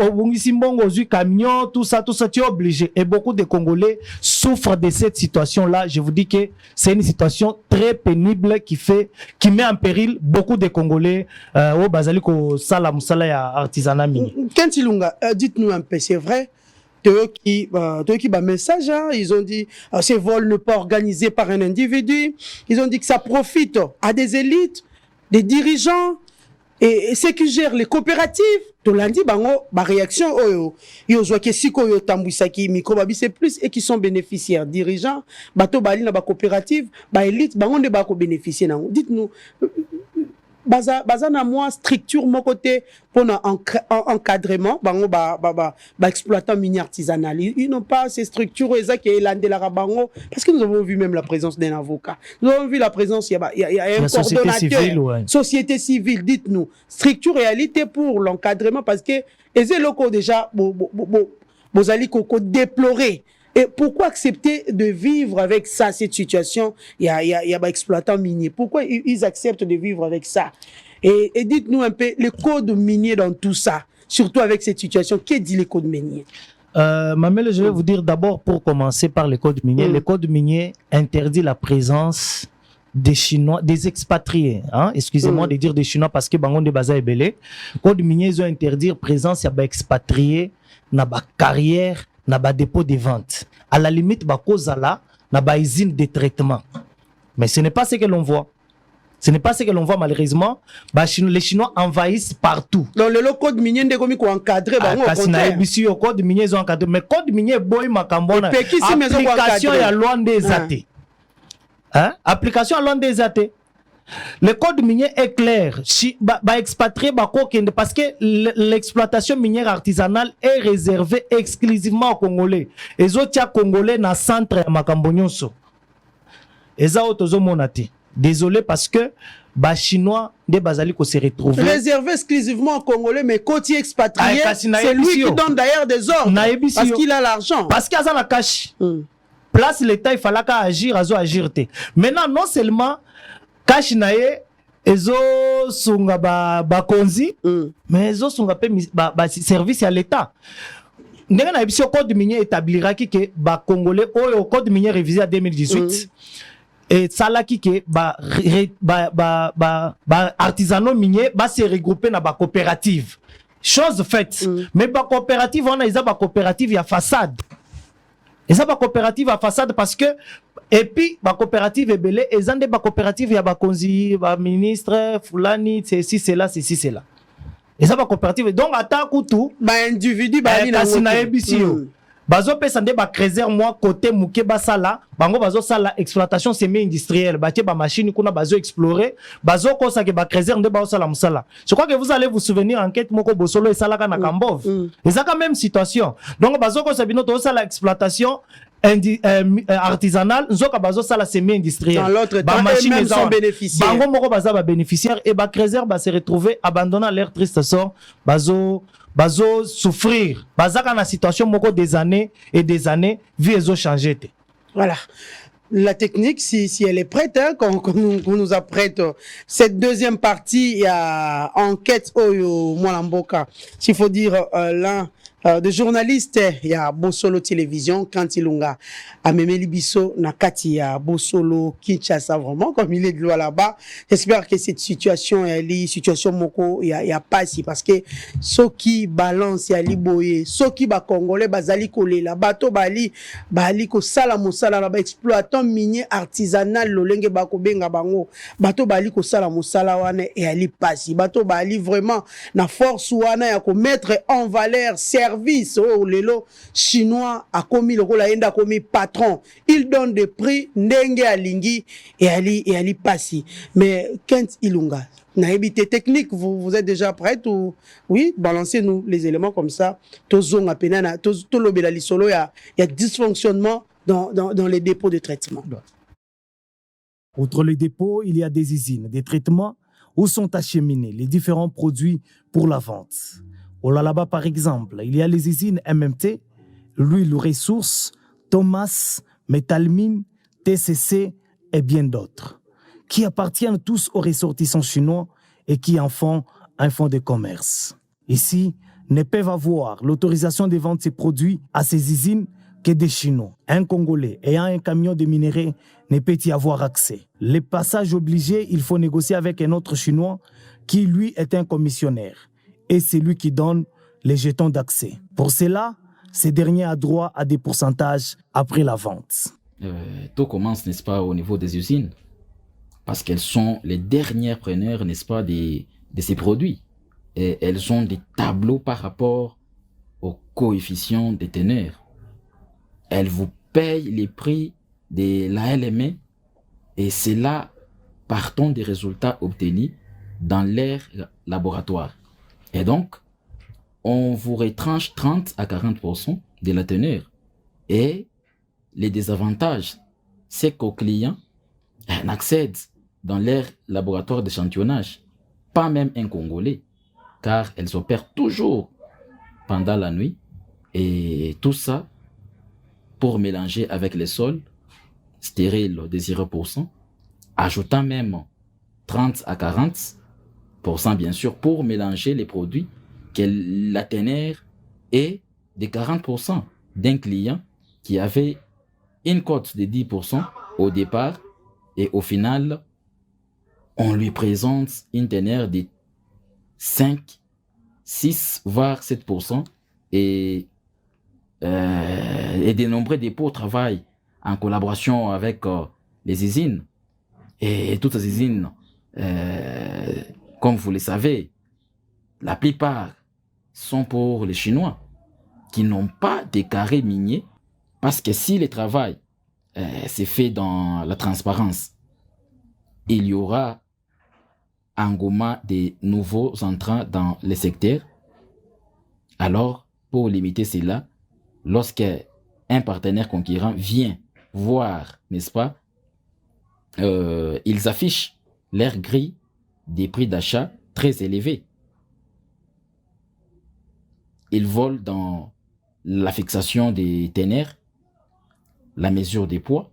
obungisi mbongo ozui camion tout ça tu es obligé et beaucoup de Congolais souffrent de cette situation là. Je vous dis que c'est une situation très pénible qui met en péril beaucoup de Congolais au bazali ko sala musala ya artisanat minier. Kent Ilunga, dites-nous un peu, c'est vrai qui message, hein, ils ont dit ces vols ne pas organisés par un individu, ils ont dit que ça profite à des élites, des dirigeants et ceux qui gèrent les coopératives. To lundi bango ba réaction oyo yo zo ke siko yo tambwisaki micro babi c'est plus et qui sont bénéficiaires dirigeants bato bali na ba coopérative ba élite bango ne ba ko bénéficier nango. Dites-nous baza na moi structure mon côté pour encadrement bango ba exploitant minier artisanal ils n'ont pas ces structures eza qui landé la bango parce que nous avons vu même la présence d'un avocat, nous avons vu la présence il y a un coordonnateur société civile. Dites-nous structure réalité pour l'encadrement parce que les locaux déjà bozali ko déplorer. Et pourquoi accepter de vivre avec ça, cette situation? Il y a des exploitants miniers. Pourquoi ils acceptent de vivre avec ça? Et dites-nous un peu le code minier dans tout ça, surtout avec cette situation. Que dit le code minier? Mamel, je vais vous dire d'abord pour commencer par le code minier. Le code minier interdit la présence des Chinois, des expatriés. Hein? Excusez-moi de dire des Chinois parce que Bangon de Baza est belé. Le code minier, ils ont interdit la présence des expatriés dans la carrière, na ba dépôt de vente. À la limite, ba kozala na ba usine de traitement. Mais ce n'est pas ce que l'on voit. Ce n'est pas ce que l'on voit malheureusement. Les Chinois envahissent partout. Donc le code minier n'est comme encadré. Le code minier est encadré. Mais le code minier boy makambona. Application ya loi des athées. Hein? Application à loi des athées. Le code minier est clair. Expatrié parce que l'exploitation minière artisanale est réservée exclusivement aux Congolais. Les autres Congolais dans le centre de Makambonyonso. Désolé parce que les Chinois de Bazaliko se retrouvent. Réservé exclusivement aux Congolais, mais quand il est expatrié, c'est lui qui donne d'ailleurs des ordres. Parce qu'il a l'argent. Parce qu'il a la cash. Place l'État, il fallait agir, agir. Maintenant, non seulement cash nae ezo sunga bakonzi mais ezo sunga pe service à l'état. Ndenge na biso code minier établira ki ke ba congolais oyo code minier révisé en 2018 et salaki ke ba artisanaux minier ba se regrouper na ba coopérative. Chose faite. Mais ba coopérative on a isa ba coopérative ya façade. Et ça ba coopérative à façade parce que et puis ba coopérative est belé et zande ba coopérative ya ba konzi ba ministre fulani ceci cela et ça ba coopérative donc ata kutu ba individu ba ni na ebisio bazo pesa nde ba creuser moi côté muke basala bango bazo sala exploitation semi-industrielle ba ba machine kuna bazo explorer bazo kosa ke ba creuser nde bazo sala musala. Je crois que vous allez vous souvenir enquête moko bosolo et sala kana Kambov et ça quand même situation donc bazo kosa bino to sala exploitation artisanale nzoka bazo sala semi-industrielle dans l'autre temps eux-mêmes sont bénéficiaires bango moko baza ba bénéficiaire et ba creuser ba se retrouver abandonnant leur triste sort bazo souffrir bazaka na situation moko des années et des années vie ezo changer. Voilà la technique si elle est prête hein, qu'on nous apprête cette deuxième partie il y a enquête oyo Mwalamboka s'il faut dire l'un de journalistes il y a Bosolo Télévision quand Ilunga a Memeli Bisso na kati ya Bosolo Kinshasa vraiment comme il est de loi là-bas. J'espère que cette situation elle est situation moko il y a pas ici parce que ceux qui balance ya liboye ceux qui ba congolais bazali kolela bato bali ko sala mosala na ba exploitant minier artisanal lolenge ba ko benga bango bato bali ko sala mosala wana et ali pasi bato bali vraiment na force wana ya ko mettre en valeur service oh lelo chinois a commis le rôle a commis patron il donne des prix ndenge alingi et ali pasi mais Kent Ilunga na habité technique vous êtes déjà prête ou oui balancez-nous les éléments comme ça tozonga penana to lobela lisolo ya dysfonctionnement dans les dépôts de traitement. Outre les dépôts, il y a des usines, des traitements où sont acheminés les différents produits pour la vente. Au Lualaba, par exemple, il y a les usines MMT, l'huile ressources, Thomas, Metalmine, TCC et bien d'autres, qui appartiennent tous aux ressortissants chinois et qui en font un fonds de commerce. Ici, ne peuvent avoir l'autorisation de vendre ces produits à ces usines que des Chinois. Un Congolais ayant un camion de minerais ne peut y avoir accès. Les passages obligés, il faut négocier avec un autre Chinois qui, lui, est un commissionnaire. Et c'est lui qui donne les jetons d'accès. Pour cela, ces derniers a droit à des pourcentages après la vente. Tout commence, n'est-ce pas, au niveau des usines, parce qu'elles sont les dernières preneurs, n'est-ce pas, de ces produits. Et elles ont des tableaux par rapport au coefficient des teneurs. Elles vous payent les prix de la LME et c'est là partant des résultats obtenus dans leur laboratoire. Et donc, on vous retranche 30 à 40% de la teneur. Et les désavantages, c'est qu'aux clients n'accèdent dans leur laboratoire d'échantillonnage, pas même un Congolais, car elles opèrent toujours pendant la nuit. Et tout ça pour mélanger avec les sols stériles de 0%, ajoutant même 30 à 40%, bien sûr, pour mélanger les produits que la teneur est de 40% d'un client qui avait une cote de 10% au départ et au final, on lui présente une teneur de 5, 6, voire 7% et de nombreux dépôts travaillent en collaboration avec les usines. Et toutes ces usines, comme vous le savez, la plupart sont pour les Chinois qui n'ont pas de carrés miniers parce que si le travail c'est fait dans la transparence, il y aura un engouement de nouveaux entrants dans le secteur. Alors, pour limiter cela, lorsque un partenaire concurrent vient voir, n'est-ce pas, ils affichent leur grille des prix d'achat très élevés. Ils volent dans la fixation des teneurs, la mesure des poids,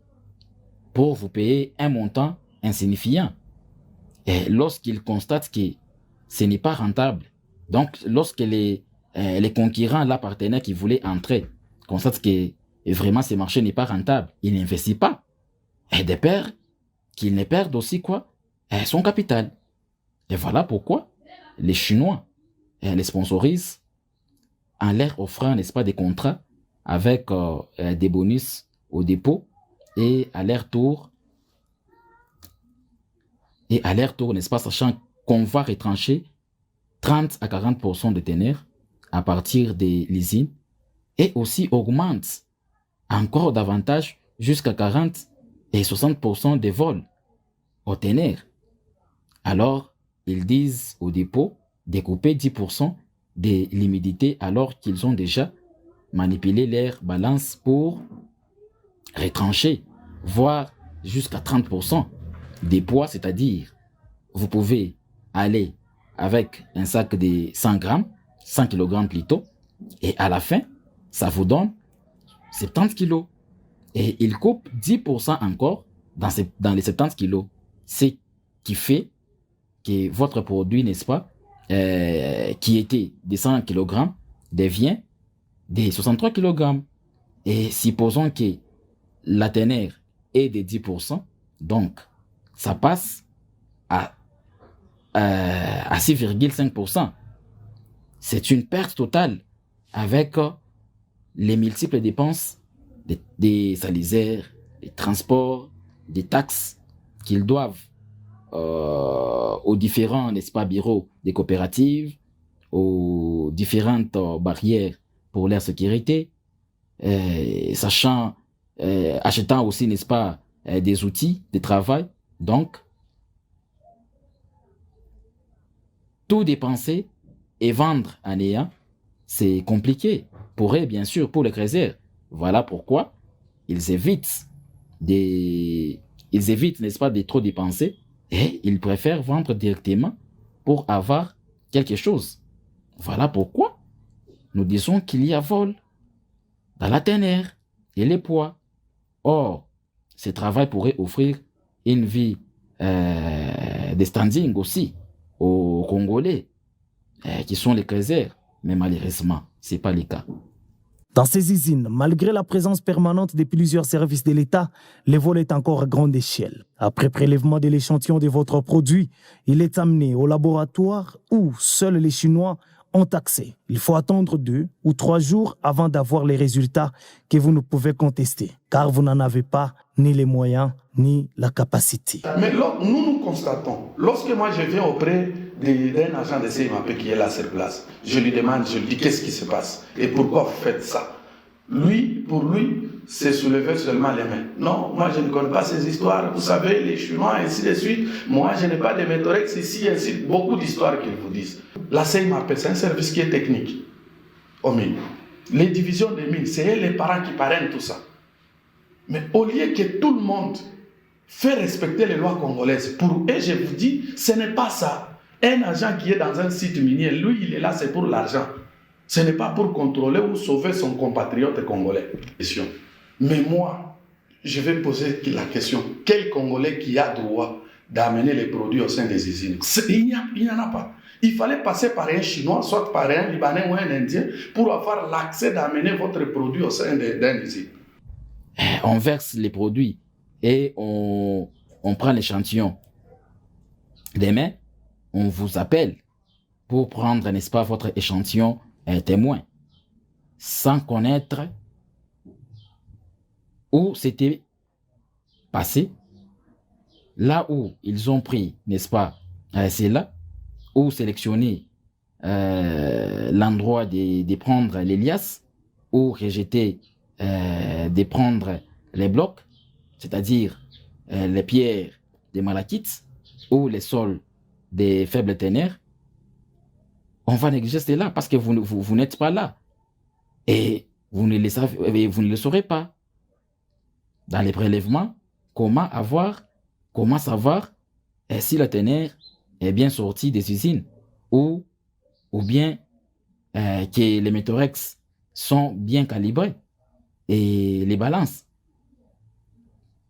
pour vous payer un montant insignifiant. Et lorsqu'ils constatent que ce n'est pas rentable, donc lorsque les concurrents, la partenaire qui voulait entrer, constatent que vraiment ce marché n'est pas rentable, ils n'investissent pas. Et de peur qu'ils ne perdent aussi quoi? Son capital. Et voilà pourquoi les Chinois les sponsorisent en leur offrant, n'est-ce pas, des contrats avec des bonus au dépôt et à leur tour, n'est-ce pas, sachant qu'on va retrancher 30 à 40% de teneurs à partir de l'usine et aussi augmente encore davantage jusqu'à 40 et 60% des vols aux teneurs. Alors, ils disent au dépôt de couper 10% de l'humidité alors qu'ils ont déjà manipulé leur balance pour retrancher, voire jusqu'à 30% des poids, c'est-à-dire vous pouvez aller avec un sac de 100 grammes, 100 kg plutôt, et à la fin, ça vous donne 70 kg. Et il coupe 10% encore dans les 70 kg. Ce qui fait que votre produit, n'est-ce pas, qui était de 100 kg, devient de 63 kg. Et supposons que la teneur est de 10%, donc ça passe à 6,5%. C'est une perte totale avec les multiples dépenses des salisaires, des transports, des taxes qu'ils doivent aux différents, n'est-ce pas, bureaux des coopératives, aux différentes barrières pour leur sécurité, achetant aussi, n'est-ce pas, des outils de travail. Donc, tout dépenser et vendre en néant, c'est compliqué pour eux, bien sûr, pour les créateurs. Voilà pourquoi ils évitent, n'est-ce pas, de trop dépenser et ils préfèrent vendre directement pour avoir quelque chose. Voilà pourquoi nous disons qu'il y a vol dans la ténère et les poids. Or, ce travail pourrait offrir une vie de standing aussi aux Congolais qui sont les Crézers, mais malheureusement, ce n'est pas le cas. Dans ces usines, malgré la présence permanente de plusieurs services de l'État, le vol est encore à grande échelle. Après prélèvement de l'échantillon de votre produit, il est amené au laboratoire où seuls les Chinois ont accès. Il faut attendre 2 ou 3 jours avant d'avoir les résultats que vous ne pouvez contester, car vous n'en avez pas ni les moyens ni la capacité. Mais nous constatons, lorsque moi je viens auprès d'un agent de CIMAP qui est là sur place, je lui demande, je lui dis qu'est-ce qui se passe et pourquoi vous faites ça. Pour lui, c'est soulever seulement les mains. Non, moi je ne connais pas ces histoires. Vous savez, les Chinois, ainsi de suite. Moi, je n'ai pas de méthorex ici, ainsi beaucoup d'histoires qu'ils vous disent. La CIMAP, c'est un service qui est technique aux mines. Les divisions des mines, c'est les parents qui parrainent tout ça. Mais au lieu que tout le monde fait respecter les lois congolaises, pour eux, je vous dis, ce n'est pas ça. Un agent qui est dans un site minier, lui, il est là, c'est pour l'argent. Ce n'est pas pour contrôler ou sauver son compatriote congolais. Mais moi, je vais poser la question. Quel Congolais qui a droit d'amener les produits au sein des usines? Il n'y en a pas. Il fallait passer par un Chinois, soit par un Libanais ou un Indien, pour avoir l'accès d'amener votre produit au sein d'un usine. On verse les produits et on prend l'échantillon. Demain, on vous appelle pour prendre, n'est-ce pas, votre échantillon témoin, sans connaître où c'était passé, là où ils ont pris, n'est-ce pas, c'est là où sélectionner l'endroit de prendre les liasses, ou rejeter, de prendre les blocs, c'est-à-dire les pierres des malachites ou les sols des faibles ténèbres. On va négliger cela parce que vous n'êtes pas là. Et vous ne le saurez pas. Dans les prélèvements, comment savoir si la ténèbre est bien sortie des usines ou bien que les méthorex sont bien calibrés et les balances.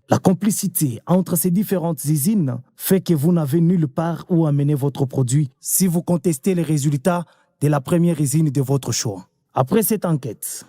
La complicité entre ces différentes usines fait que vous n'avez nulle part où amener votre produit si vous contestez les résultats de la première usine de votre choix. Après cette enquête,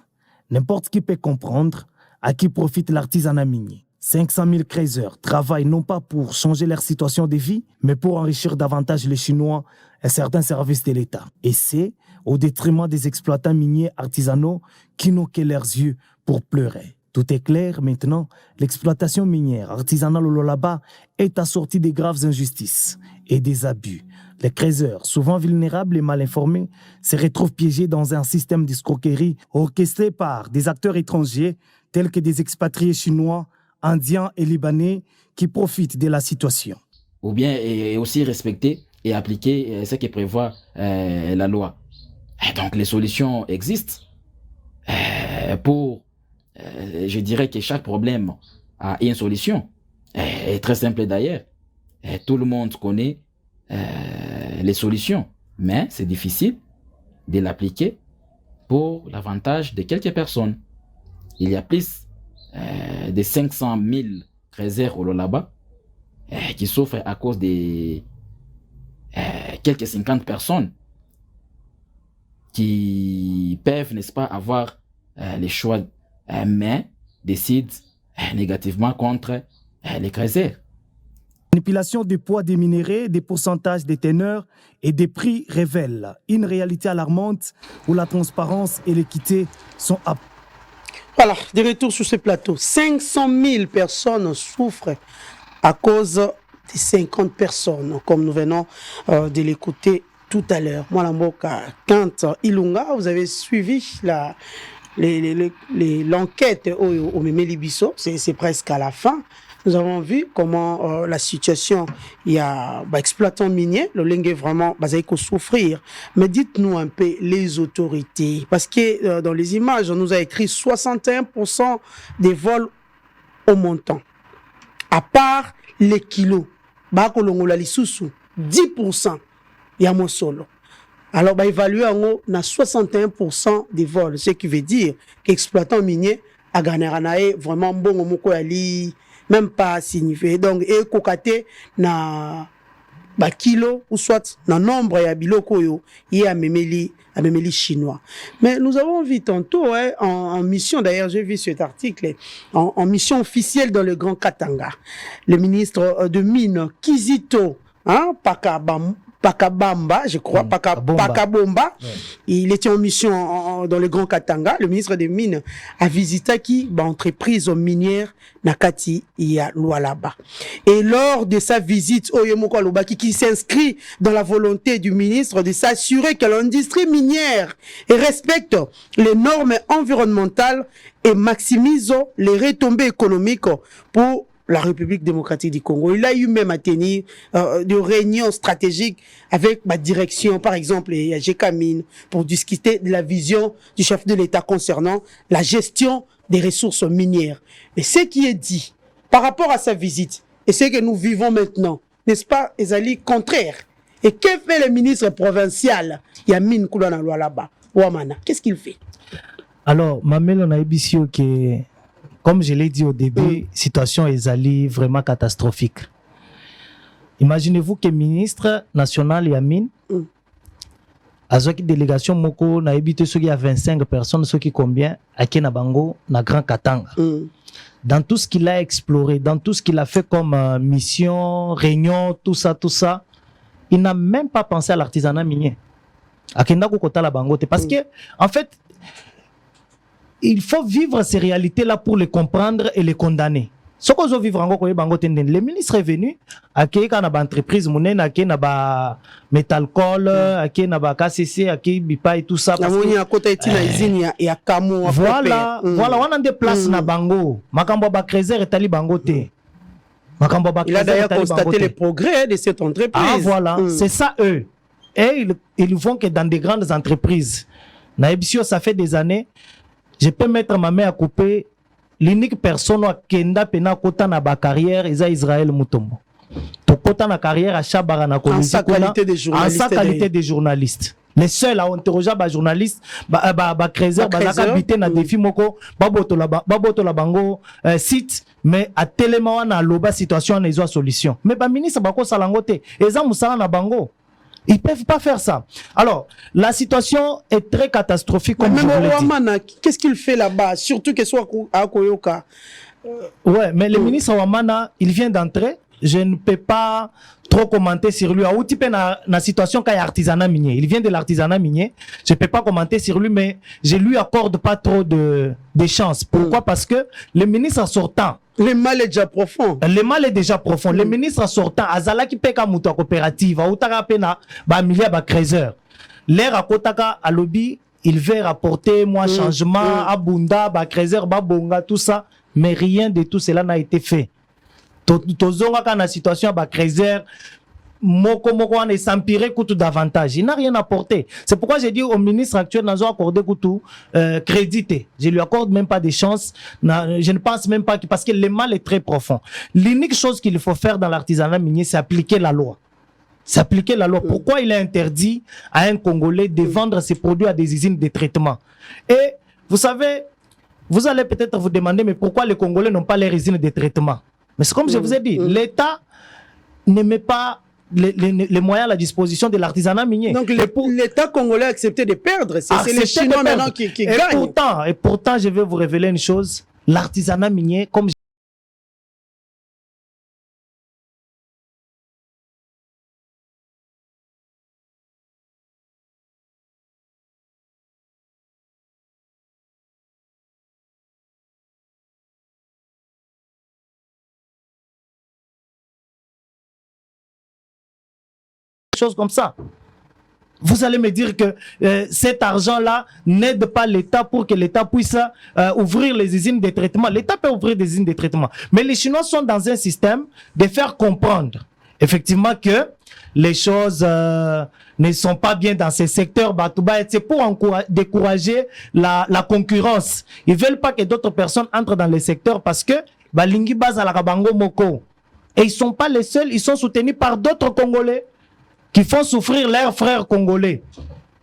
n'importe qui peut comprendre à qui profite l'artisanat minier. 500 000 créateurs travaillent non pas pour changer leur situation de vie, mais pour enrichir davantage les Chinois et certains services de l'État. Et c'est au détriment des exploitants miniers artisanaux qui n'ont que leurs yeux pour pleurer. Tout est clair maintenant, l'exploitation minière artisanale au Lualaba est assortie de graves injustices et des abus. Les créateurs, souvent vulnérables et mal informés, se retrouvent piégés dans un système d'escroquerie orchestré par des acteurs étrangers tels que des expatriés chinois, indiens et libanais qui profitent de la situation. Ou bien et aussi respecter et appliquer ce que prévoit la loi. Et donc les solutions existent pour... je dirais que chaque problème a une solution. Et très simple d'ailleurs. Tout le monde connaît les solutions. Mais c'est difficile de l'appliquer pour l'avantage de quelques personnes. Il y a plus de 500 000 réserves au Lualaba qui souffrent à cause de quelques 50 personnes qui peuvent, n'est-ce pas, avoir les choix, mais décident négativement contre les créateurs. Manipulation du poids des minéraux, des pourcentages des teneurs et des prix révèlent une réalité alarmante où la transparence et l'équité sont à... Voilà, de retour sur ce plateau. 500 000 personnes souffrent à cause de 50 personnes, comme nous venons de l'écouter tout à l'heure. Moi, quand Ilunga, vous avez suivi l'enquête au Memelibiso, c'est presque à la fin. Nous avons vu comment la situation, il y a exploitant minier, le lingue est vraiment souffrir. Mais dites-nous un peu les autorités, parce que dans les images, on nous a écrit 61% des vols au montant. À part les kilos, bakolongola lisusu 10% ya mosolo. Alors bah évaluer en na 61% des vols, ce qui veut dire qu'exploitant minier a gagné vraiment bon moko ali même pas signifié. Donc et kokate na ba kilo ou soit na nombre ya biloko yo y a memeli chinois. Mais nous avons vu tantôt en mission, d'ailleurs j'ai vu cet article, en mission officielle dans le Grand Katanga, le ministre de Mines Kizito Pakabamba, je crois, Pakabomba, ouais. Il était en mission dans le Grand Katanga. Le ministre des Mines a visité entreprise minière Nakati ya Lualaba. Et lors de sa visite, Oyemoko Alobaki, qui s'inscrit dans la volonté du ministre de s'assurer que l'industrie minière respecte les normes environnementales et maximise les retombées économiques pour la République démocratique du Congo. Il a eu même à tenir des réunions stratégiques avec ma direction, par exemple, et GECAMINE, pour discuter de la vision du chef de l'État concernant la gestion des ressources minières. Mais ce qui est dit par rapport à sa visite et ce que nous vivons maintenant, n'est-ce pas, Ezali, contraire? Et que fait le ministre provincial Yamine Koulana Lualaba, Ouamana? Qu'est-ce qu'il fait? Alors, Mamel, on a ébissé que, comme je l'ai dit au début, situation Ezali vraiment catastrophique. Imaginez-vous que le ministre national Yamine, à une délégation moko na habité ceux qui a 25 personnes, ceux qui combien à Kenabango na Grand Katanga. Dans tout ce qu'il a exploré, dans tout ce qu'il a fait comme mission, réunion, tout ça, il n'a même pas pensé à l'artisanat minier. À Kendako Kota la Bango, parce que en fait, il faut vivre ces réalités-là pour les comprendre et les condamner. Ce qu'on veut vivre encore, le ministre est venu, à qui na ba entreprise monnaie, à qui na ba métalcol, à qui na ba KCC, à qui bipa et tout ça. Voilà, on a des places na bango. Makambo ba creuser et tali bango te. Il a d'ailleurs constaté les progrès de cette entreprise. Ah voilà, c'est ça eux. Et ils vont que dans des grandes entreprises. Na Ebisio, ça fait des années. Je peux mettre ma main à couper. L'unique personne qui a pena kota na ba carrière est Israël Mutombo. To kota na carrière à Chabara na en sa qualité de journaliste. En sa qualité de journaliste. Les seuls à interroger ba journaliste, ba creuser, ba habiter na défi moko, ba boto la bango site, mais à tellement na loba situation na izo solution. Mais ba ministre ba ko salangote, eza musala na bango. Ils ne peuvent pas faire ça. Alors, la situation est très catastrophique. Comme même Ouamana, qu'est-ce qu'il fait là-bas? Surtout que soit à Koyoka. Ouais, mais le ministre Ouamana, il vient d'entrer. Je ne peux pas trop commenter sur lui. Ou type na situation qu'il y a artisanat minier. Il vient de l'artisanat minier. Je ne peux pas commenter sur lui, mais je lui accorde pas trop de chance. Pourquoi? Parce que le ministre sortant, le mal est déjà profond. Le mal est déjà profond. Le ministre sortant, Azala qui paie comme coopérative, Aoutaka pena, milia ba creuser. L'air à Kotaka, à lobby, il veut rapporter moi changement, Abunda, ba creuser, ba bonga, tout ça, mais rien de tout cela n'a été fait. Tozonga ka na situation ba creuser, moko on est s'empirer tout davantage. Il n'a rien apporté. C'est pourquoi j'ai dit au ministre actuel n'a accordé tout crédité. Je lui accorde même pas de chance. Je ne pense même pas parce que le mal est très profond. L'unique chose qu'il faut faire dans l'artisanat minier, c'est appliquer la loi. C'est appliquer la loi. Pourquoi il est interdit à un Congolais de vendre ses produits à des usines de traitement? Et vous savez, vous allez peut-être vous demander, mais pourquoi les Congolais n'ont pas les usines de traitement? Mais c'est comme je vous ai dit, l'État ne met pas les moyens à la disposition de l'artisanat minier. Donc l'État congolais a accepté de perdre. C'est les Chinois maintenant qui gagnent. Et pourtant, je vais vous révéler une chose. L'artisanat minier, comme choses comme ça. Vous allez me dire que cet argent-là n'aide pas l'État pour que l'État puisse ouvrir les usines de traitement. L'État peut ouvrir des usines de traitement. Mais les Chinois sont dans un système de faire comprendre effectivement que les choses ne sont pas bien dans ces secteurs. C'est pour décourager la concurrence. Ils ne veulent pas que d'autres personnes entrent dans les secteurs parce que balingi bazalaka bango moko. Et ils sont pas les seuls, ils sont soutenus par d'autres Congolais qui font souffrir leurs frères congolais.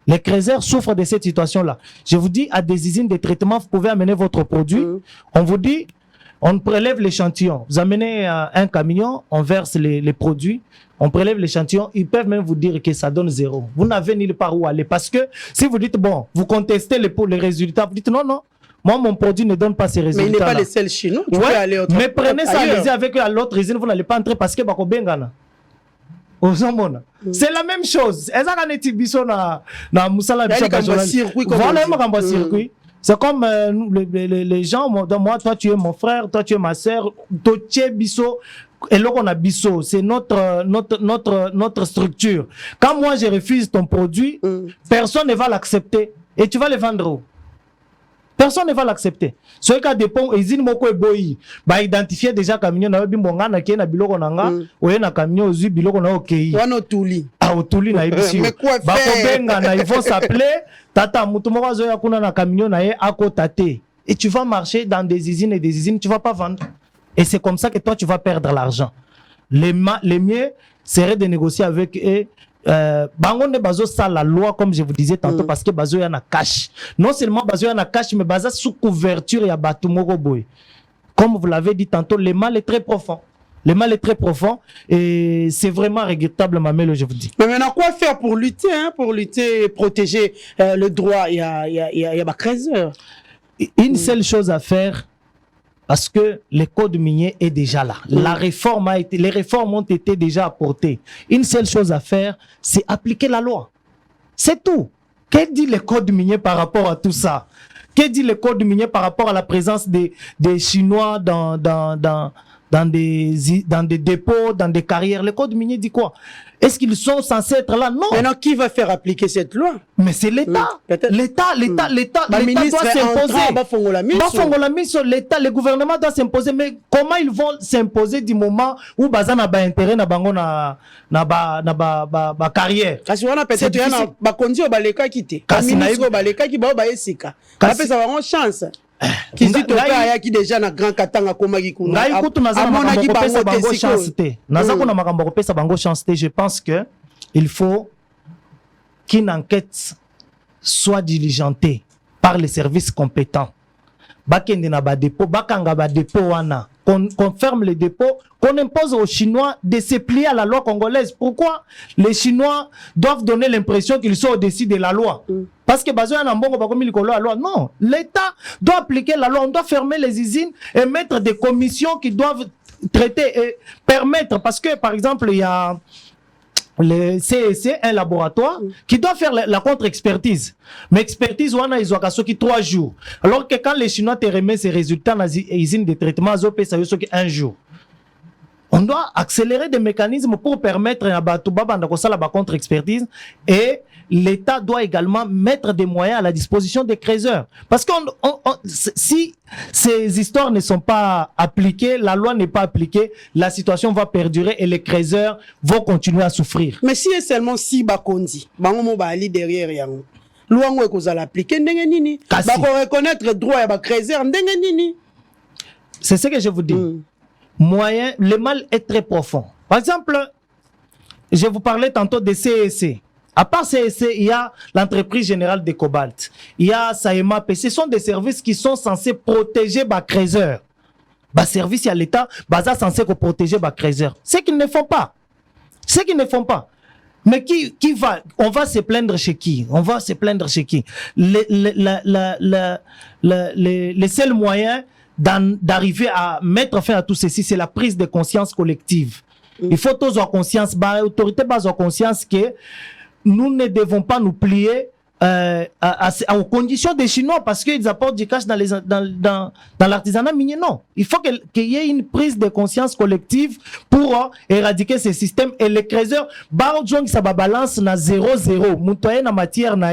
Les Crézeurs souffrent de cette situation-là. Je vous dis, à des usines de traitement, vous pouvez amener votre produit. On vous dit, on prélève l'échantillon. Vous amenez un camion, on verse les produits, on prélève l'échantillon. Ils peuvent même vous dire que ça donne 0. Vous n'avez ni part où aller. Parce que si vous dites, bon, vous contestez les résultats, vous dites non, non. Moi, mon produit ne donne pas ces résultats. Mais il n'est pas le seul chez nous. Ouais, mais prenez ça, allez-y avec eux à l'autre usine, vous n'allez pas entrer parce que bako bengana. C'est la même chose. C'est comme les gens, moi, toi tu es mon frère, toi tu es ma soeur, et là on a bisso, c'est notre structure. Quand moi je refuse ton produit, personne ne va l'accepter et tu vas le vendre où? Personne ne va l'accepter. Ce cas dépend usine moko eboyi ba identifier déjà camion na bimbonga na ke na biloko nanga oye na camion ozu biloko na okei wana otuli otuli na ibisi ba ko benga na ils vont s'appeler tata mutu moko zo ya kuna na camion na ye akotate et tu vas marcher dans des usines et des usines tu vas pas vendre et c'est comme ça que toi tu vas perdre l'argent. Les mieux serait de négocier avec eux. Bangonde bazo ça la loi comme je vous disais tantôt parce que bazo yana cash. Non seulement bazo yana cash mais baza sous couverture ya batu moko boy. Comme vous l'avez dit tantôt, le mal est très profond. Le mal est très profond et c'est vraiment regrettable, Mamelo, je vous dis. Mais maintenant, quoi faire pour lutter, et protéger le droit? Il y a 13 heures. Une seule chose à faire, parce que le code minier est déjà là. La réforme les réformes ont été déjà apportées. Une seule chose à faire, c'est appliquer la loi. C'est tout. Que dit le code minier par rapport à tout ça? Que dit le code minier par rapport à la présence des Chinois dans des dépôts, dans des carrières? Le code minier dit quoi? Est-ce qu'ils sont censés être là? Non. Maintenant, qui va faire appliquer cette loi? Mais c'est l'État. L'État doit s'imposer. L'État, le gouvernement doit s'imposer. Mais comment ils vont s'imposer du moment où bazana ba intérêt na bango na carrière? Kasi wana peut-être yana ba konzi obaleka kité. Kasi ministre obaleka ki ba esika. Kasi ça va avoir chance. Kizi toka ya ki déjà na grand katanga komaki kuna. Ngai kutu nazana makambo kopesa bango chance te. Nazako na makambo kopesa bango chance te. Je pense que il faut qu'une enquête soit diligentée par les services compétents. Bakende na ba dépôt, bakanga ba dépôt wana. Qu'on ferme les dépôts, qu'on impose aux Chinois de se plier à la loi congolaise. Pourquoi les Chinois doivent donner l'impression qu'ils sont au-dessus de la loi? Parce que la loi. Non, l'État doit appliquer la loi. On doit fermer les usines et mettre des commissions qui doivent traiter et permettre. Parce que, par exemple, il y a le CEC, un laboratoire, qui doit faire la contre-expertise. Mais expertise, ils ont 3 jours. Alors que quand les Chinois te remettent ces résultats dans les usines de traitement, ils ont fait 1 jour. On doit accélérer des mécanismes pour permettre à la contre-expertise et l'État doit également mettre des moyens à la disposition des créateurs. Parce que si ces histoires ne sont pas appliquées, la loi n'est pas appliquée, la situation va perdurer et les créateurs vont continuer à souffrir. Mais si et seulement si Bakondi, Bango Bali derrière Yango, Luango est appliquer, Ndengenini, Bako reconnaître le droit à Bakrézer, Ndengenini. C'est ce que je vous dis. Moyen, le mal est très profond. Par exemple, je vous parlais tantôt de CEC. À part CEC, il y a l'entreprise générale de Cobalt. Il y a SAEMAP. Ce sont des services qui sont censés protéger les créateurs. Les services à l'État, sont censés protéger les créateurs. Ce qu'ils ne font pas. Ce qu'ils ne font pas. Mais qui va? On va se plaindre chez qui? On va se plaindre chez qui? Les seuls moyens d'arriver à mettre fin à tout ceci, c'est la prise de conscience collective. Il faut tous avoir conscience, l'autorité avoir conscience que nous ne devons pas nous plier aux conditions des Chinois parce qu'ils apportent du cash dans l'artisanat minier. Non, il faut qu'il y ait une prise de conscience collective pour éradiquer ces systèmes et les créateurs. Ça va balance na 0-0. Moutoye na matière na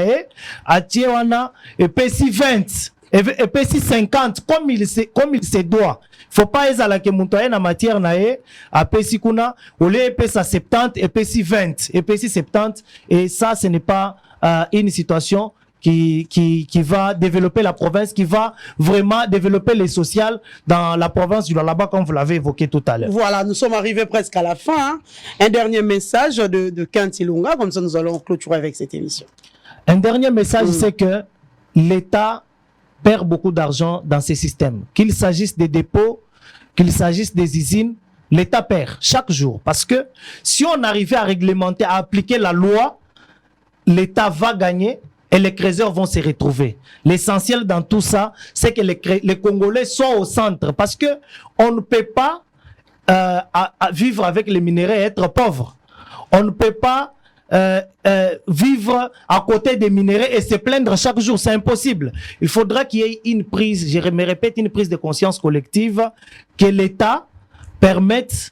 atiwana et puis 20. Et puis 50 comme il se doit. Faut pas ezala que montoyer na matière na a pesi kuna au lieu pesa 70 et pesi 20 et pesi 70 et ça ce n'est pas une situation qui va développer la province, qui va vraiment développer les sociales dans la province du Lualaba, comme vous l'avez évoqué tout à l'heure. Voilà, nous sommes arrivés presque à la fin. Hein. Un dernier message de Kent Ilunga, comme ça nous allons clôturer avec cette émission. Un dernier message, c'est que l'État perd beaucoup d'argent dans ces systèmes. Qu'il s'agisse des dépôts, qu'il s'agisse des usines, l'État perd chaque jour. Parce que si on arrivait à réglementer, à appliquer la loi, l'État va gagner et les créateurs vont se retrouver. L'essentiel dans tout ça, c'est que les Congolais soient au centre. Parce que on ne peut pas vivre avec les minéraux et être pauvre. On ne peut pas vivre à côté des minéraux et se plaindre chaque jour. C'est impossible. Il faudra qu'il y ait une prise, je me répète, une prise de conscience collective, que l'État permette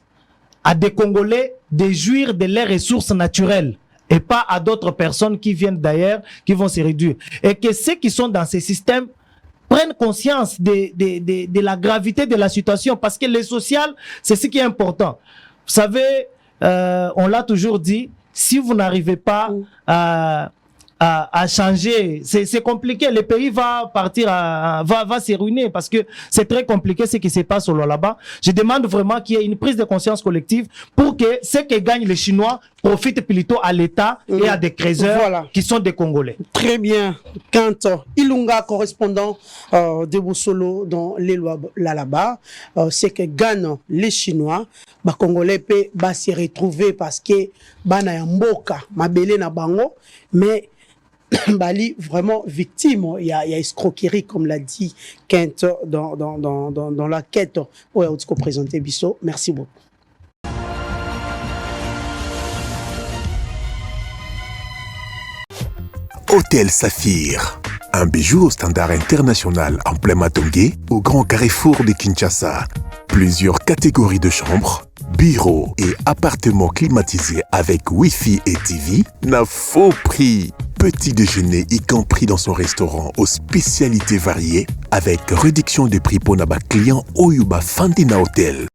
à des Congolais de jouir de leurs ressources naturelles et pas à d'autres personnes qui viennent d'ailleurs, qui vont se réduire. Et que ceux qui sont dans ces systèmes prennent conscience de la gravité de la situation, parce que le social, c'est ce qui est important. Vous savez, on l'a toujours dit, si vous n'arrivez pas à changer, c'est compliqué. Le pays va partir, va se ruiner, parce que c'est très compliqué ce qui se passe au Lualaba. Je demande vraiment qu'il y ait une prise de conscience collective pour que ceux qui gagnent les Chinois profitent plutôt à l'État et à des créateurs qui sont des Congolais. Très bien. Kent Ilunga, correspondant de Bosolo dans les Lualaba, c'est que gagnent les Chinois, les Congolais peuvent se retrouver parce que bana ya mboka mabele na bango, mais Bali vraiment victime, il y a escroquerie comme l'a dit Kent dans la quête où il a présenté Bisso. Merci beaucoup. Hôtel Saphir, un bijou au standard international en plein Matongé, au grand carrefour de Kinshasa. Plusieurs catégories de chambres, bureaux et appartements climatisés avec Wi-Fi et TV, n'a faux prix. Petit déjeuner y compris dans son restaurant aux spécialités variées, avec réduction des prix pour naba clients Oyuba Fandina Hotel.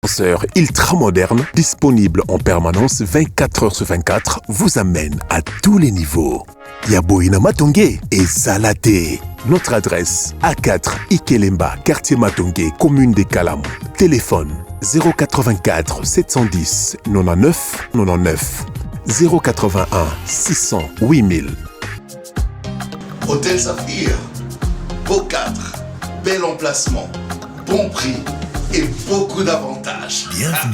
Ascenseur ultra moderne, disponible en permanence 24 heures sur 24, vous amène à tous les niveaux. Yaboina Matongé et Zalaté. Notre adresse A4 Ikelemba, quartier Matongé, commune des Kalamou. Téléphone 084 710 99 99 081 600 8000. Hôtel Saphir, beau cadre, bel emplacement, bon prix et beaucoup d'avantages. Bienvenue.